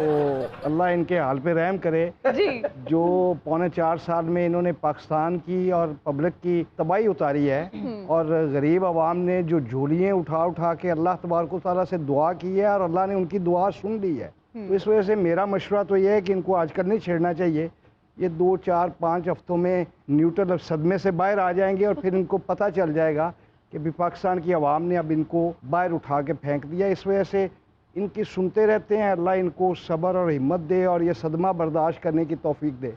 अल्लाह इनके हाल पे रहम करे। जी जो 4.25 साल में इन्होंने पाकिस्तान की और पब्लिक की तबाही उतारी है और गरीब आवाम ने जो झोलियाँ उठा उठा के अल्लाह तबारक व तआला से दुआ की है और अल्लाह ने उनकी दुआ सुन ली है। तो इस वजह से मेरा मशवरा तो ये है कि इनको आजकल नहीं छेड़ना चाहिए। ये 2, 4, 5 हफ्तों में न्यूट्रल सदमे से बाहर आ जाएंगे और फिर इनको पता चल जाएगा कि भी पाकिस्तान की आवाम ने अब इनको बाहर उठा के फेंक दिया। इस वजह से इनकी सुनते रहते हैं, अल्लाह इनको सब्र और हिम्मत दे और ये सदमा बर्दाश्त करने की तौफीक दे।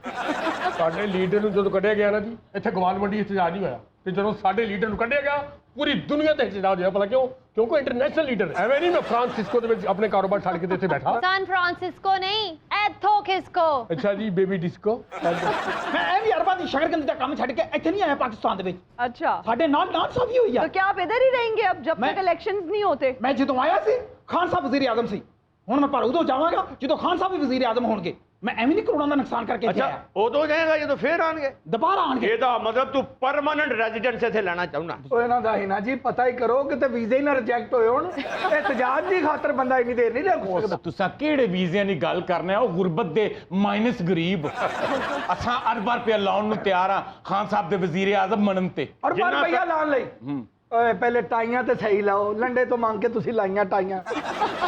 ਸਾਡੇ ਲੀਡਰ ਨੂੰ ਜਦੋਂ ਕੱਢਿਆ ਗਿਆ ਨਾ ਜੀ, ਇੱਥੇ ਗਵਾਲ ਮੰਡੀ ਇhtਜਾਜ ਨਹੀਂ ਹੋਇਆ, ਤੇ ਜਦੋਂ ਸਾਡੇ ਲੀਡਰ ਨੂੰ ਕੱਢਿਆ ਗਿਆ ਪੂਰੀ ਦੁਨੀਆ ਤੇ ਇhtਜਾਜ ਹੋਇਆ। ਭਲਾ ਕਿਉਂ? ਕਿਉਂਕਿ ਇੰਟਰਨੈਸ਼ਨਲ ਲੀਡਰ ਐਵੇਂ ਨਹੀਂ ਮੈਂ ਫ੍ਰਾਂਸਿਸਕੋ ਦੇ ਵਿੱਚ ਆਪਣੇ ਕਾਰੋਬਾਰ ਛੱਡ ਕੇ ਤੇ ਇੱਥੇ ਬੈਠਾ। ਸੈਨ ਫ੍ਰਾਂਸਿਸਕੋ ਨਹੀਂ, ਇੱਥੋਂ ਖਿਸਕੋ। ਅੱਛਾ ਜੀ, ਬੇਬੀ ਡਿਸਕੋ। ਮੈਂ ਐਵੇਂ ਅਰਬਾਂ ਦੀ शकरकंदी ਦਾ ਕੰਮ ਛੱਡ ਕੇ ਇੱਥੇ ਨਹੀਂ ਆਇਆ ਪਾਕਿਸਤਾਨ ਦੇ ਵਿੱਚ। अच्छा, ਸਾਡੇ ਨਾਲ ਨਾਲ ਸਾਫੀ ਹੋਈ ਆ। तो क्या आप इधर ही रहेंगे अब जब तक इलेक्शंस नहीं होते? ਮੈਂ ਜਦੋਂ ਆਇਆ ਸੀ ਖਾਨ ਸਾਹਿਬ ਵਜ਼ੀਰ ਆਜ਼ਮ ਸੀ, ਹੁਣ ਮੈਂ ਪਰ ਉਦੋਂ ਜਾਵਾਂਗਾ ਜਦੋਂ ਖਾਨ ਸਾਹਿਬ ਵੀ ਵਜ਼ੀਰ ਆਜ਼ਮ ਹੋਣਗੇ। ਮੈਂ ਐਵੇਂ ਨਹੀਂ ਕਰੋੜਾਂ ਦਾ ਨੁਕਸਾਨ ਕਰਕੇ ਇੱਥੇ ਅੱਛਾ ਆਇਆ। ਉਦੋਂ ਜਾਏਗਾ ਜਦੋਂ ਫੇਰ ਆਣਗੇ, ਦੁਬਾਰਾ ਆਣਗੇ। ਇਹਦਾ ਮਤਲਬ ਤੂੰ ਪਰਮਾਨੈਂਟ ਰੈਜ਼ੀਡੈਂਸ ਇੱਥੇ ਲੈਣਾ ਚਾਹੁੰਦਾ। ਉਹ ਇਹਨਾਂ ਦਾ ਹੀ ਨਾ ਜੀ ਪਤਾ ਹੀ ਕਰੋ ਕਿ ਤੇ ਵੀਜ਼ੇ ਹੀ ਨਾ ਰਿਜੈਕਟ ਹੋਏ ਹੋਣ। ਇhtਜਾਜ ਦੀ ਖਾਤਰ ਬੰਦਾ ਇੰਨੀ ਦੇਰ ਨਹੀਂ ਰੱਖ ਸਕਦਾ। ਤੁਸਾਂ ਕਿਹੜੇ ਵੀਜ਼ਿਆਂ ਦੀ ਗੱਲ ਕਰਨਾ? ਉਹ ਗੁਰਬਤ ਦੇ ਮਾਈਨਸ ਗਰੀਬ ਅਸਾਂ ਅਰਬਾਂ ਰੁਪਇਆ ਲਾਉਣ ਨੂੰ ਤਿਆਰ ਆ ਖਾਨ ਸਾਹਿਬ ਦੇ ਵਜ਼ੀਰ ਆਜ਼ਮ ਬਣਨ ਤੇ। ਔਰ ਪਰ ਰੁਪਈਆ ਲਾਣ ਲਈ ਓਏ ਪਹਿਲੇ ਟਾਈਆਂ ਤੇ ਸਹੀ ਲਾਓ, ਲੰਡੇ ਤੋਂ ਮੰਗ ਕੇ ਤੁਸੀਂ ਲਾਈਆਂ ਟਾਈਆਂ।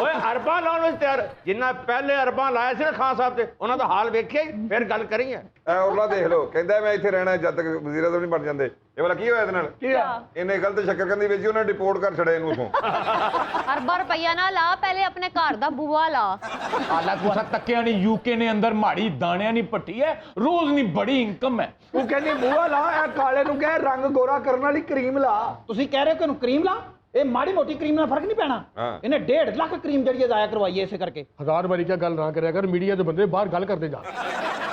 ਓਏ ਅਰਬਾਂ ਲਾਉਣ ਨੂੰ ਤਿਆਰ, ਜਿੰਨਾ ਪਹਿਲੇ ਅਰਬਾਂ ਲਾਇਆ ਸੀ ਨਾ ਖਾਨ ਸਾਹਿਬ ਤੇ, ਉਹਨਾਂ ਦਾ ਹਾਲ ਵੇਖਿਆ ਹੀ, ਫਿਰ ਗੱਲ ਕਰੀਏ। ਐ ਉਰਲਾ ਦੇਖ ਲਓ, ਕਹਿੰਦਾ ਮੈਂ ਇੱਥੇ ਰਹਿਣਾ ਜਦ ਤੱਕ ਵਜ਼ੀਰ ਆਜ਼ਮ ਨਹੀਂ ਬਣ ਜਾਂਦੇ। ਇਹ ਵਾਲਾ ਕੀ ਹੋਇਆ ਇਹਦੇ ਨਾਲ? ਕੀ ਆ? ਇਹਨੇ ਗਲਤ ਸ਼ੱਕਰਕੰਦੀ ਵੇਚੀ, ਉਹਨੇ ਡਿਪੋਰਟ ਕਰ ਛੜਿਆ ਇਹਨੂੰ ਉਥੋਂ। ਅਰਬਾਂ ਰੁਪਈਆ ਨਾ ਲਾ, ਪਹਿਲੇ ਆਪਣੇ ਘਰ ਦਾ ਬੂਆ ਲਾ। ਹਾਲਾ ਤੁਸਾਂ ਤੱਕਿਆ ਨਹੀਂ, ਯੂਕੇ ਨੇ ਅੰਦਰ ਮਾੜੀ ਦਾਣਿਆਂ ਨਹੀਂ ਪੱਟੀ ਹੈ, ਰੋਜ਼ ਨਹੀਂ ਬੜੀ ਇਨਕਮ ਹੈ। ਤੂੰ ਕਹਿੰਦੀ ਬੂਆ ਲਾ, ਇਹ ਕਾਲੇ ਨੂੰ ਕਹਿ ਰੰਗ ਗੋਰਾ ਕਰਨ ਵਾਲੀ ਕਰੀਮ ਲਾ। ਤੁਸੀਂ ਕਹਿ ਰਹੇ ਹੋ ਕਿ ਇਹਨੂੰ ਕਰੀਮ ਲਾ, ਇਹ ਮਾੜੀ ਮੋਟੀ ਕਰੀਮ ਨਾਲ ਫਰਕ ਨਹੀਂ ਪੈਣਾ। ਇਹਨੇ 1.5 ਲੱਖ ਕਰੀਮ ਜਿਹੜੀ ਜ਼ਾਇਆ ਕਰਵਾਈ ਹੈ ਇਸੇ ਕਰਕੇ। 1000 ਵਾਰੀ क्या गल ना करे, अगर मीडिया के बंदे बाहर गल करते जा।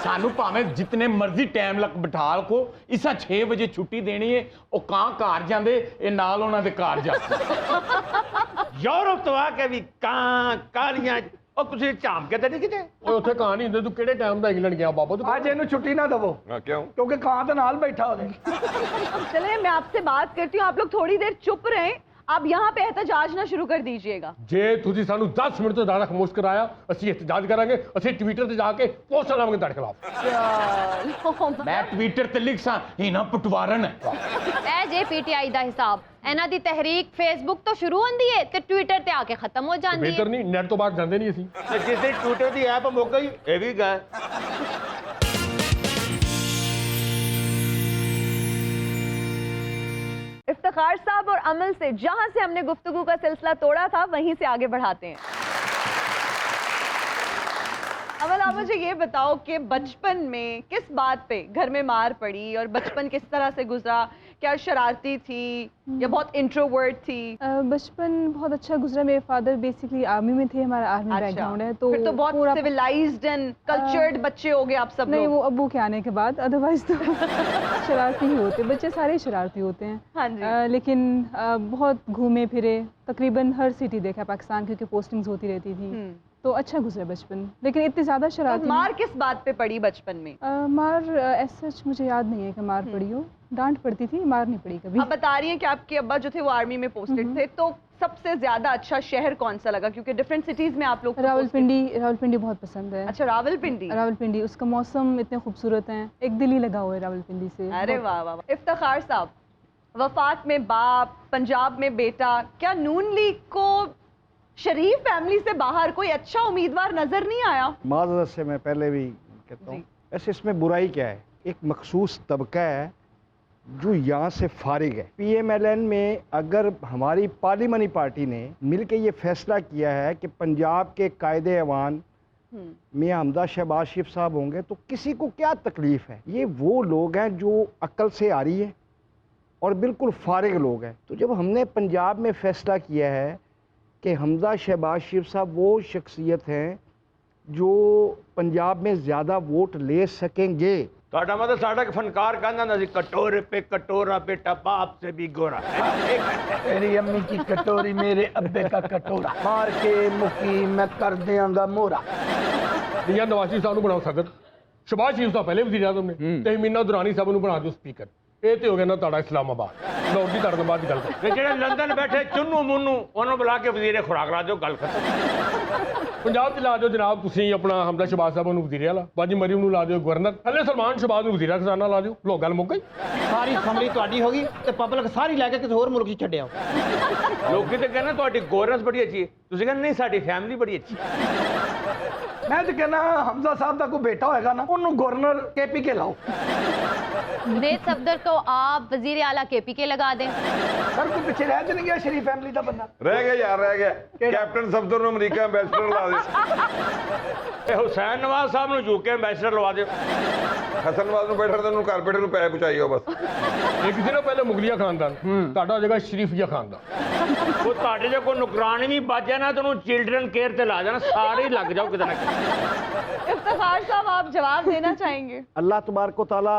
सानू भावें जितने मर्जी टाइम लग बिठा को, इसा 6 बजे छुट्टी देनी है, वो कां घर जांदे, ये नाल उन्हां दे घर जाते। यूरोप तो आके भी कां कालियां ਉਹ ਤੁਸੀਂ ਝਾਮ ਕੇ ਤੇ ਨਹੀਂ ਕਿਤੇ। ਓਏ ਉੱਥੇ ਕਾਂ ਨਹੀਂ ਹੁੰਦੇ, ਤੂੰ ਕਿਹੜੇ ਟਾਈਮ ਦਾ ਇੰਗਲੈਂਡ ਗਿਆ ਬਾਬਾ ਤੂੰ? आज ਇਹਨੂੰ ਛੁੱਟੀ ਨਾ ਦਵੋ। क्यों? क्योंकि ਕਾਂ तो नाल बैठा हो। चलिए मैं आपसे बात करती हूँ, आप लोग थोड़ी देर चुप रहें, आप यहाँ पे एहतजाज ना शुरू कर दीजिएगा। ਜੇ ਤੁਸੀਂ ਸਾਨੂੰ 10 ਮਿੰਟ ਤੋਂ ਜ਼ਿਆਦਾ ਖਾਮੋਸ਼ ਕਰਾਇਆ, ਅਸੀਂ ਇhtਜਾਜ ਕਰਾਂਗੇ। ਅਸੀਂ ਟਵਿੱਟਰ ਤੇ ਜਾ ਕੇ ਪੋਸਟਰ ਲਾਵਾਂਗੇ ਤੁਹਾਡੇ ਖਿਲਾਫ। मैं ट्विटर ते लिख सा इना पटवारन है। ਇਹ ਜੇ ਪੀਟੀਆਈ ਦਾ ਹਿਸਾਬ, ਇਹਨਾਂ ਦੀ ਤਹਿਰੀਕ ਫੇਸਬੁੱਕ ਤੋਂ ਸ਼ੁਰੂ ਹੁੰਦੀ ਹੈ ਤੇ ਟਵਿੱਟਰ ਤੇ ਆ ਕੇ ਖਤਮ ਹੋ ਜਾਂਦੀ ਬਿਹਤਰ ਹੈ। ਨਹੀਂ, ਨੈਟ ਤੋਂ ਬਾਹਰ ਜਾਂਦੇ ਨਹੀਂ ਅਸੀਂ। ਤੇ ਕਿਸੇ ਟਵਿੱਟਰ ਦੀ ਐਪ ਮੁੱਕ ਗਈ, ਇਹ ਵੀ ਗਏ। इफ्तिखार साहब और अमल से जहां से हमने गुफ्तगू का सिलसिला तोड़ा था, वहीं से आगे बढ़ाते हैं। अमल, आप मुझे ये बताओ कि बचपन में किस बात पे घर में मार पड़ी और बचपन किस तरह से गुजरा? क्या शरारती थी या बहुत इंट्रोवर्ट थी? बचपन बहुत अच्छा गुजरा। मेरे फादर बेसिकली आर्मी में थे, हमारा आर्मी बैकग्राउंड है, तो फिर तो बहुत सिविलाइज्ड एंड कल्चर्ड बच्चे हो गए आप सब नहीं, लोग। वो अब्बू के आने के बाद, अदरवाइज तो शरारती ही होते बच्चे, सारे शरारती होते हैं। हाँ जी। लेकिन बहुत घूमे फिरे, तकरीबन हर सिटी देखा पाकिस्तान, क्योंकि पोस्टिंग्स होती रहती थी, तो अच्छा गुजरा बचपन। लेकिन इतनी ज्यादा शरारती। तो मार किस बात पे पड़ी बचपन में? मार ऐसा मुझे याद नहीं है कि मार पड़ी हो, डांट पड़ती थी, मार नहीं पड़ी कभी। आप बता रही हैं कि आपके अब्बा जो थे वो आर्मी में पोस्टेड थे, तो सबसे ज्यादा अच्छा शहर कौन सा लगा? क्योंकि डिफरेंट सिटीज में आप लोग रावलपिंडी बहुत पसंद है। अच्छा, रावलपिंडी, उसका मौसम इतने खूबसूरत है, एक दिल ही लगा हुआ है रावलपिंडी से। अरे वाह वाह वाह। इफ्तिखार साहब, वफाक में बाप, पंजाब में बेटा, क्या नून लीग को शरीफ फैमिली से बाहर कोई अच्छा उम्मीदवार नजर नहीं आया? माज़रत से मैं पहले भी कहता हूँ, ऐसे इसमें बुराई क्या है? एक मखसूस तबका है जो यहाँ से फारिग है। PMLN में अगर हमारी पार्लिमानी पार्टी ने मिलकर ये फैसला किया है कि पंजाब के कायदे अवान मियाँ हमजा शहबाज शरीफ साहब होंगे, तो किसी को क्या तकलीफ है? ये वो लोग हैं जो अक्ल से आ रही है और बिल्कुल फारिग लोग हैं। तो जब हमने पंजाब में फैसला किया है कि हमजा शहबाज शरीफ साहब वो शख्सियत हैं जो पंजाब में ज़्यादा वोट ले सकेंगे। ਤੁਹਾਡਾ ਮਤਲਬ ਸਾਡਾ ਇੱਕ ਫਨਕਾਰ ਕਹਿੰਦਾ ਹੁੰਦਾ ਸੀ, कटोरे पे कटोरा बेटा बाप से भी गोरा। तेरी अम्मी की कटोरी मेरे अब्बे का कटोरा, मार के मुकी मैं कर देंगा मोरा। मियां नवाज शरीफ साहब ਨੂੰ ਬਣਾਓ ਸਦਰ, ਸ਼ਹਿਬਾਜ਼ ਸ਼ਰੀਫ ਸਾਹਿਬ ਪਹਿਲੇ ਵਜ਼ੀਰ ਆਜ਼ਮ ਨੇ, ਤੇ ਮੀਨਾ ਦੁਰਾਨੀ ਸਾਹਿਬ ਨੂੰ ਬਣਾ ਦਿਓ ਸਪੀਕਰ। ਇਹ ਤੇ ਹੋ ਗਿਆ ਨਾ ਤੁਹਾਡਾ ਇਸਲਾਮਾਬਾਦ। ਲਾਹੌਰ ਦੀ ਤੁਹਾਡੇ ਬਾਅਦ ਦੀ ਗੱਲ ਕਰ। ਤੇ ਜਿਹੜੇ ਲੰਡਨ ਬੈਠੇ ਚੁੰਨੂ ਮੁੰਨੂ, ਉਹਨੂੰ ਬੁਲਾ ਕੇ ਵਜ਼ੀਰੇ ਖੁਰਾਕ ਲਾ ਦਿਓ, ਗੱਲ ਖਤਮ। ਪੰਜਾਬ 'ਚ ਲਾ ਦਿਓ ਜਨਾਬ ਤੁਸੀਂ ਆਪਣਾ ਹਮਜ਼ਾ ਸ਼ਹਬਾਜ਼ ਸਾਹਿਬ ਨੂੰ ਵਜ਼ੀਰ ਆਲਾ, ਬਾਜੀ ਮਰੀਮ ਨੂੰ ਲਾ ਦਿਓ ਗਵਰਨਰ, ਹਲੇ ਸਲਮਾਨ ਸ਼ਹਬਾਜ਼ ਨੂੰ ਵਜ਼ੀਰ ਖਜ਼ਾਨਾ ਲਾ ਦਿਓ, ਲੋ ਗੱਲ ਮੁੱਕ ਗਈ। ਸਾਰੀ ਅਸੈਂਬਲੀ ਤੁਹਾਡੀ ਹੋ ਗਈ ਤੇ ਪਬਲਿਕ ਸਾਰੀ ਲੈ ਕੇ ਕਿਸੇ ਹੋਰ ਮੁਲਕ 'ਚ ਛੱਡਿਆ। ਲੋਕੀ ਤੇ ਕਹਿੰਦੇ ਤੁਹਾਡੀ ਗਵਰਨੈਂਸ ਬੜੀ ਅੱਛੀ ਹੈ, ਤੁਸੀਂ ਕਹਿੰਦੇ ਨਹੀਂ ਸਾਡੀ ਫੈਮਿਲੀ ਬੜੀ ਅੱਛੀ ਹੈ। मैं तो कहना हमजा साहब का कोई बेटा होएगा ना, उन्होंने गवर्नर KP के लाओ। जुनैद सफदर को आप वजीर आला KP के लगा दें। सर कोई पीछे रह तो नहीं गया शरीफ फैमिली का बंदा? रह गया यार, रह गया। कैप्टन सफदर ਨੂੰ ਅਮਰੀਕਾ ਐਮਬੈਸਡਰ ਲਾ ਦੇ। ਇਹ ਹੁਸੈਨ ਨਵਾਜ਼ ਸਾਹਿਬ ਨੂੰ ਯੂਕੇ ਐਮਬੈਸਡਰ ਲਵਾ ਦਿਓ। ਹਸਨ ਨਵਾਜ਼ ਨੂੰ ਬੈਠਣ ਦੇ ਨੂੰ ਕਾਰਪੇਟਰ ਨੂੰ ਪੈਸੇ ਪਹੁੰਚਾਈਓ ਬਸ। ਇੱਕ ਸੀ ਨਾ ਪਹਿਲੇ ਮੁਗਲੀਆ ਖਾਨਦਾਨ, ਤੁਹਾਡਾ ਹੋ ਜਾਏਗਾ ਸ਼ਰੀਫੀਆ ਖਾਨਦਾਨ। ਉਹ ਤੁਹਾਡੇ ਜੇ ਕੋਈ ਨੁਕਰਾਨੀ ਵੀ ਬਾਜਿਆ ਨਾ, ਤੁਹਾਨੂੰ चिल्ड्रन केयर ਤੇ ਲਾ ਜਾਣਾ, ਸਾਰੇ ਹੀ ਲੱਗ ਜਾਓ ਕਿਤੇ ਨਾ ਕਿਤੇ। इफ्तिखार साहब, आप जवाब देना चाहेंगे? अल्लाह तबारक व तआला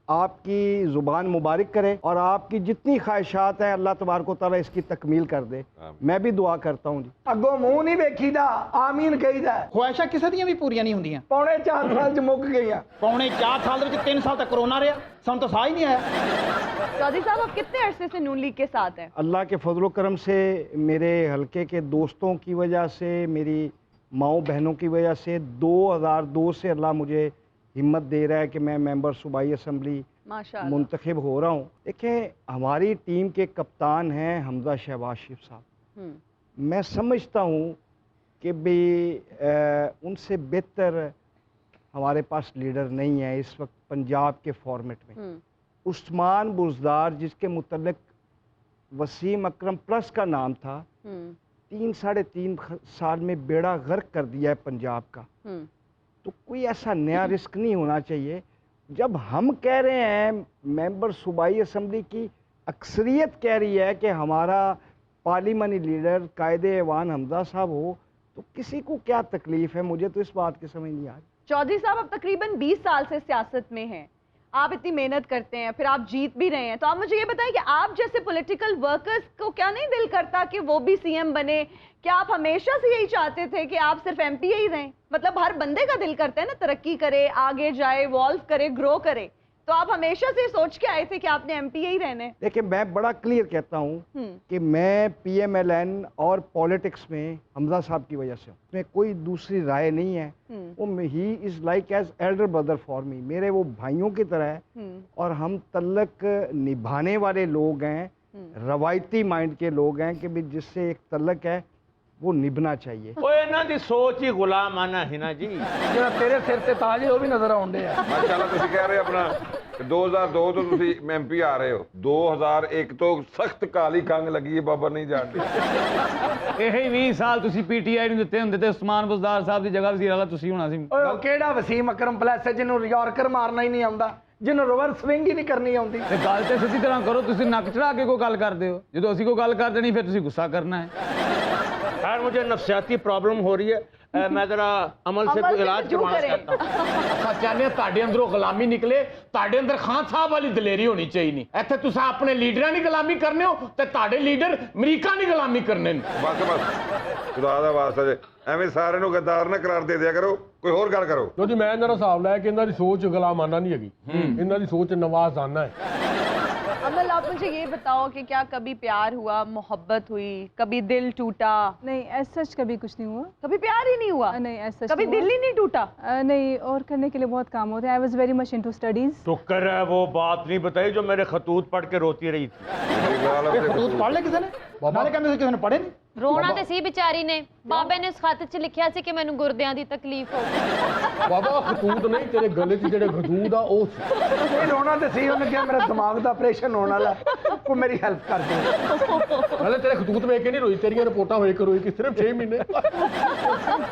आपकी ज़ुबान मुबारक करे और आपकी जितनी ख्वाहिशात हैं अल्लाह तबारक व तआला इसकी तकमील कर दे। मैं भी दुआ करता हूँ जी। अगों मुंह नहीं वेखीदा, आमीन कहीदा। ख्वाहिशां ਕਿਸੇ ਦੀਆਂ ਵੀ ਪੂਰੀਆਂ ਨਹੀਂ ਹੁੰਦੀਆਂ। पौने 4 साल च मुक गईयां। पौने 4 साल ਦੇ ਵਿੱਚ 3 ਸਾਲ तक कोरोना रहा, ਸਾਨੂੰ ਤਾਂ ਸਾਹ ही नहीं आया। चौधरी साहब, आप कितने अरसे से नून लीग के साथ हैं? अल्लाह के फजल करम से, मेरे हलके के दोस्तों की वजह से, मेरी माओ बहनों की वजह से 2002 से अल्लाह मुझे हिम्मत दे रहा है कि मैं मेंबर सूबाई असम्बली माशाअल्लाह मुंतखब हो रहा हूँ। देखें, हमारी टीम के कप्तान हैं हमजा शहबाज शरीफ साहब। मैं समझता हूँ कि भी उनसे बेहतर हमारे पास लीडर नहीं है इस वक्त पंजाब के फॉर्मेट में। उस्मान बुज़दार, जिसके मुतल्लिक वसीम अकरम प्लस का नाम था, 3-3.5 साल में बेड़ा गर्क कर दिया है पंजाब का। तो कोई ऐसा नया रिस्क नहीं होना चाहिए। जब हम कह रहे हैं, मेंबर सूबाई असम्बली की अक्सरियत कह रही है कि हमारा पार्लिमानी लीडर कायदे ऐवान हमजा साहब हो, तो किसी को क्या तकलीफ है? मुझे तो इस बात की समझ नहीं आ रही। चौधरी साहब, अब तकरीबन 20 साल से सियासत में हैं, आप इतनी मेहनत करते हैं, फिर आप जीत भी रहे हैं, तो आप मुझे ये बताएं कि आप जैसे पॉलिटिकल वर्कर्स को क्या नहीं दिल करता कि वो भी सीएम बने? क्या आप हमेशा से यही चाहते थे कि आप सिर्फ एमपी ही रहें? मतलब हर बंदे का दिल करता है ना, तरक्की करे, आगे जाए, इवॉल्व करे, ग्रो करे। तो आप हमेशा से सोच के आए थे कि आपने एमपी ही रहना है? देखिए, मैं बड़ा क्लियर कहता हूँ कि मैं पीएमएलएन और पॉलिटिक्स में हमजा साहब की वजह से हूँ, में कोई दूसरी राय नहीं है। He is like as elder brother for me, मेरे वो भाइयों की तरह है। और हम तल्लक निभाने वाले लोग हैं, रवायती माइंड के लोग हैं कि भी जिससे एक तल्लक है वो निभना चाहिए। ओए ना दी सोच ही गुलाम आना है ना जी। ਜਿਹੜਾ ਤੇਰੇ ਸਿਰ ਤੇ ਤਾਜ ਹੈ ਉਹ ਵੀ ਨਜ਼ਰ ਆਉਂਦੇ ਆ। ਮਾਸ਼ਾਅੱਲਾ ਤੁਸੀਂ ਕਹਿ ਰਹੇ ਆਪਣਾ 2002 ਤੋਂ ਤੁਸੀਂ ਐਮਪੀ ਆ ਰਹੇ ਹੋ, 2001 ਤੋਂ ਸਖਤ ਕਾਲੀ ਕੰਗ ਲੱਗੀ ਹੈ, ਬਾਬਾ ਨਹੀਂ ਜਾਣਦੇ। ਇਹ 20 ਸਾਲ ਤੁਸੀਂ ਪੀਟੀਆਈ ਨੂੰ ਦਿੱਤੇ ਹੁੰਦੇ ਤੇ ਉਸਮਾਨ ਬੁਜ਼ਦਾਰ ਸਾਹਿਬ ਦੀ ਜਗ੍ਹਾ ਵਜ਼ੀਰ ਆਲਾ ਤੁਸੀਂ ਹੋਣਾ ਸੀ। ਓਏ ਉਹ ਕਿਹੜਾ ਵਸੀਮ ਅਕਰਮ ਪਲੱਸ ਹੈ ਜਿਹਨੂੰ ਯਾਰਕਰ ਮਾਰਨਾ ਹੀ ਨਹੀਂ ਆਉਂਦਾ, ਜਿਹਨੂੰ ਰਿਵਰਸ ਸਵਿੰਗ ਹੀ ਨਹੀਂ ਕਰਨੀ ਆਉਂਦੀ? ਤੇ ਗੱਲ ਤੇ ਸਿੱਧੀ ਤਰ੍ਹਾਂ ਕਰੋ, ਤੁਸੀਂ ਨੱਕ ਚੜਾ ਕੇ ਕੋਈ ਗੱਲ ਕਰਦੇ ਹੋ, ਜਦੋਂ ਅਸੀਂ ਕੋਈ ਗੱਲ ਕਰ ਦੇਣੀ ਫਿਰ ਤੁਸੀਂ ਗੁੱਸਾ करना है। यार मुझे नफ्सियाती प्रॉब्लम हो रही है, मैं जरा अमल से कोई इलाज करवाना चाहता हूँ। असा चाहते हैं ਤੁਹਾਡੇ ਅੰਦਰੋਂ ਗੁਲਾਮੀ ਨਿਕਲੇ, ਤੁਹਾਡੇ ਅੰਦਰ ਖਾਨ ਸਾਹਿਬ ਵਾਲੀ ਦਲੇਰੀ ਹੋਣੀ ਚਾਹੀਦੀ। ਇੱਥੇ ਤੁਸੀਂ ਆਪਣੇ ਲੀਡਰਾਂ ਦੀ ਗੁਲਾਮੀ ਕਰਨੇ ਹੋ ਤੇ ਤੁਹਾਡੇ ਲੀਡਰ ਅਮਰੀਕਾ ਦੀ ਗੁਲਾਮੀ ਕਰਨੇ ਨੇ। ਬਸ ਖੁਦਾ ਦਾ ਵਾਸਤਾ ਜੇ ਐਵੇਂ ਸਾਰਿਆਂ ਨੂੰ ਗੱਦਾਰ ਨਾ ਕਰਾਰ ਦੇ ਦਿਆ ਕਰੋ, ਕੋਈ ਹੋਰ ਗੱਲ ਕਰੋ। ਜੋ ਜੀ ਮੈਂ ਇਹਨਾਂ ਦਾ ਹਿਸਾਬ ਲਾਇਆ ਕਿ ਇਹਨਾਂ ਦੀ ਸੋਚ ਗੁਲਾਮਾਨਾ ਨਹੀਂ ਹੈਗੀ, ਇਹਨਾਂ ਦੀ ਸੋਚ ਨਵਾਜ਼ਾਨਾ है। अमल, आप मुझे ये बताओ कि क्या कभी प्यार हुआ, मोहब्बत हुई, कभी दिल टूटा? नहीं, ऐसा सच कभी कुछ नहीं हुआ। कभी प्यार ही नहीं हुआ? नहीं, ऐसा कभी दिल ही नहीं टूटा? नहीं, और करने के लिए बहुत काम होते हैं। I was very much into studies. तो कर वो बात नहीं बताई जो मेरे खतूत पढ़ के रोती रही थी। खतूत पढ़ ले किसी ने? नाले कहते किसी ने पढ़े नहीं? ਰੋਣਾ ਤੇ ਸੀ ਵਿਚਾਰੀ ਨੇ, ਬਾਬੇ ਨੇ ਉਸ ਖਤ 'ਚ ਲਿਖਿਆ ਸੀ ਕਿ ਮੈਨੂੰ ਗੁਰਦਿਆਂ ਦੀ ਤਕਲੀਫ ਹੋ ਗਈ। ਬਾਬਾ ਖਤੂਤ ਨਹੀਂ, ਤੇਰੇ ਗਲੇ 'ਚ ਜਿਹੜੇ ਖਤੂਤ ਆ ਉਹ ਸੀ। ਇਹ ਰੋਣਾ ਤੇ ਸੀ, ਉਹਨੇ ਕਿਹਾ ਮੇਰਾ ਦਿਮਾਗ ਦਾ ਆਪਰੇਸ਼ਨ ਹੋਣ ਵਾਲਾ, ਕੋਈ ਮੇਰੀ ਹੈਲਪ ਕਰ ਦੇ। ਨਾਲੇ ਤੇਰੇ ਖਤੂਤ ਵੇਖ ਕੇ ਨਹੀਂ ਰੋਈ, ਤੇਰੀਆਂ ਰਿਪੋਰਟਾਂ ਹੋਏ ਕਿ ਰੋਈ ਕਿ सिर्फ 6 महीने।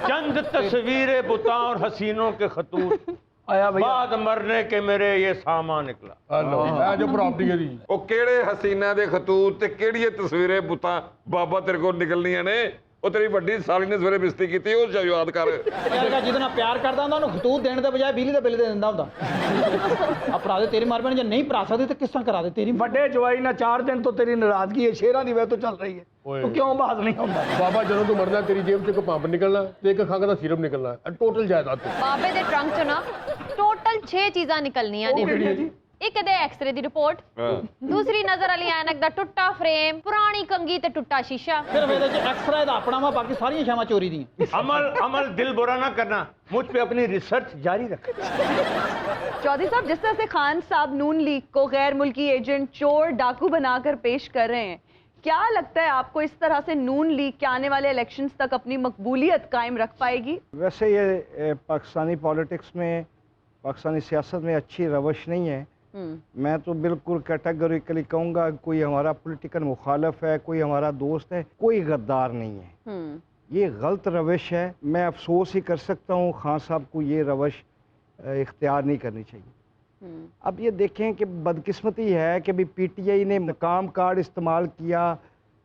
चंद तस्वीरें बुता और हसीनों के खतूत ਆਇਆ ਭਈਆ बाद मरने के मेरे ये सामा निकला। ਹਲੋ ਇਹ ਜੋ ਪ੍ਰਾਪਰਟੀ ਹੈ ਜੀ। ਉਹ ਕਿਹੜੇ ਹਸੀਨਾ ਦੇ ਖਤੂਤ ਤੇ ਕਿਹੜੀਆਂ ਤਸਵੀਰਾਂ ਬੁੱਤਾਂ ਬਾਬਾ ਤੇਰੇ ਕੋਲ ਨਿਕਲਣੀਆਂ ਨੇ? ਉਹ ਤੇਰੀ ਵੱਡੀ ਸਾਲੀ ਨੇ ਸਵੇਰੇ ਬਿਸਤੀ ਕੀਤੀ, ਉਹ ਯਾਦ ਕਰ। ਜਿਹਦੇ ਨਾਲ ਪਿਆਰ ਕਰਦਾ ਹੁੰਦਾ ਉਹਨੂੰ ਖਤੂਤ ਦੇਣ ਦੇ ਬਜਾਏ ਬਿਜਲੀ ਦਾ ਬਿੱਲ ਦੇ ਦਿੰਦਾ ਹੁੰਦਾ। ਆ ਭਰਾ ਦੇ ਤੇਰੀ ਮਾਰਬਨ ਜੇ ਨਹੀਂ ਭਰਾ ਸਕਦੇ ਤਾਂ ਕਿਸ ਤਰ੍ਹਾਂ ਕਰਾ ਦੇ ਤੇਰੀ? ਵੱਡੇ ਜਵਾਈ ਨਾਲ 4 ਦਿਨ ਤੋਂ ਤੇਰੀ ਨਾਰਾਜ਼ਗੀ ਹੈ, ਸ਼ੇਰਾਂ ਦੀ ਵਜ੍ਹਾ ਤੋਂ ਚੱਲ ਰਹੀ ਹੈ। ਤੂੰ ਕਿਉਂ ਬਾਜ਼ ਨਹੀਂ ਹੁੰਦਾ? ਬਾਬਾ ਜਦੋਂ ਤੂੰ ਮਰਦਾ ਤੇਰੀ ਜੇਬ 'ਚ ਇੱਕ ਪੰਪ ਨਿਕਲਣਾ ਤੇ ਇੱਕ ਖੰਘ ਦਾ ਸਿਰਪ ਨਿਕਲਣਾ, ਟੋਟਲ ਜਾਇਦਾਦ ਤੇ। ਬਾਬੇ ਦੇ ਟਰੰਕ 'ਚ ਨਾ ਟੋਟਲ 6 ਚੀਜ਼ਾਂ ਨਿਕਲਣੀਆਂ ਨੇ। ਇੱਕ ਦੇ ਐਕਸ-ਰੇ ਦੀ ਰਿਪੋਰਟ, ਦੂਸਰੀ ਨਜ਼ਰ ਵਾਲੀ ਐਨਕ ਦਾ ਟੁੱਟਾ ਫਰੇਮ, ਪੁਰਾਣੀ ਕੰਗੀ ਤੇ ਟੁੱਟਾ ਸ਼ੀਸ਼ਾ। ਸਿਰਫ ਇਹਦੇ 'ਚ ਐਕਸਰੇ ਦਾ ਆਪਣਾ ਵਾ, ਬਾਕੀ ਸਾਰੀਆਂ ਸ਼ਾਮਾਂ ਚੋਰੀ ਦੀਆਂ। अमल दिल बुरा ना करना, मुझ पे अपनी रिसर्च जारी रख। चौधरी साहब, जिस तरह से खान साहब नून लीग को गैर मुल्की एजेंट, चोर, डाकू बनाकर पेश कर रहे हैं, क्या लगता है आपको इस तरह से नून लीग के आने वाले इलेक्शंस तक अपनी मकबूलियत कायम रख पाएगी? वैसे ये पाकिस्तानी पॉलिटिक्स में, पाकिस्तानी सियासत में अच्छी रवश नहीं है। मैं तो बिल्कुल कैटेगोरिकली कहूँगा, कोई हमारा पॉलिटिकल मुखालफ है, कोई हमारा दोस्त है, कोई गद्दार नहीं है। ये गलत रवश है। मैं अफसोस ही कर सकता हूँ खान साहब को ये रवश इख्तियार नहीं करनी चाहिए। अब ये देखें कि बदकिस्मती है कि भी पीटीआई ने मकाम कार्ड इस्तेमाल किया,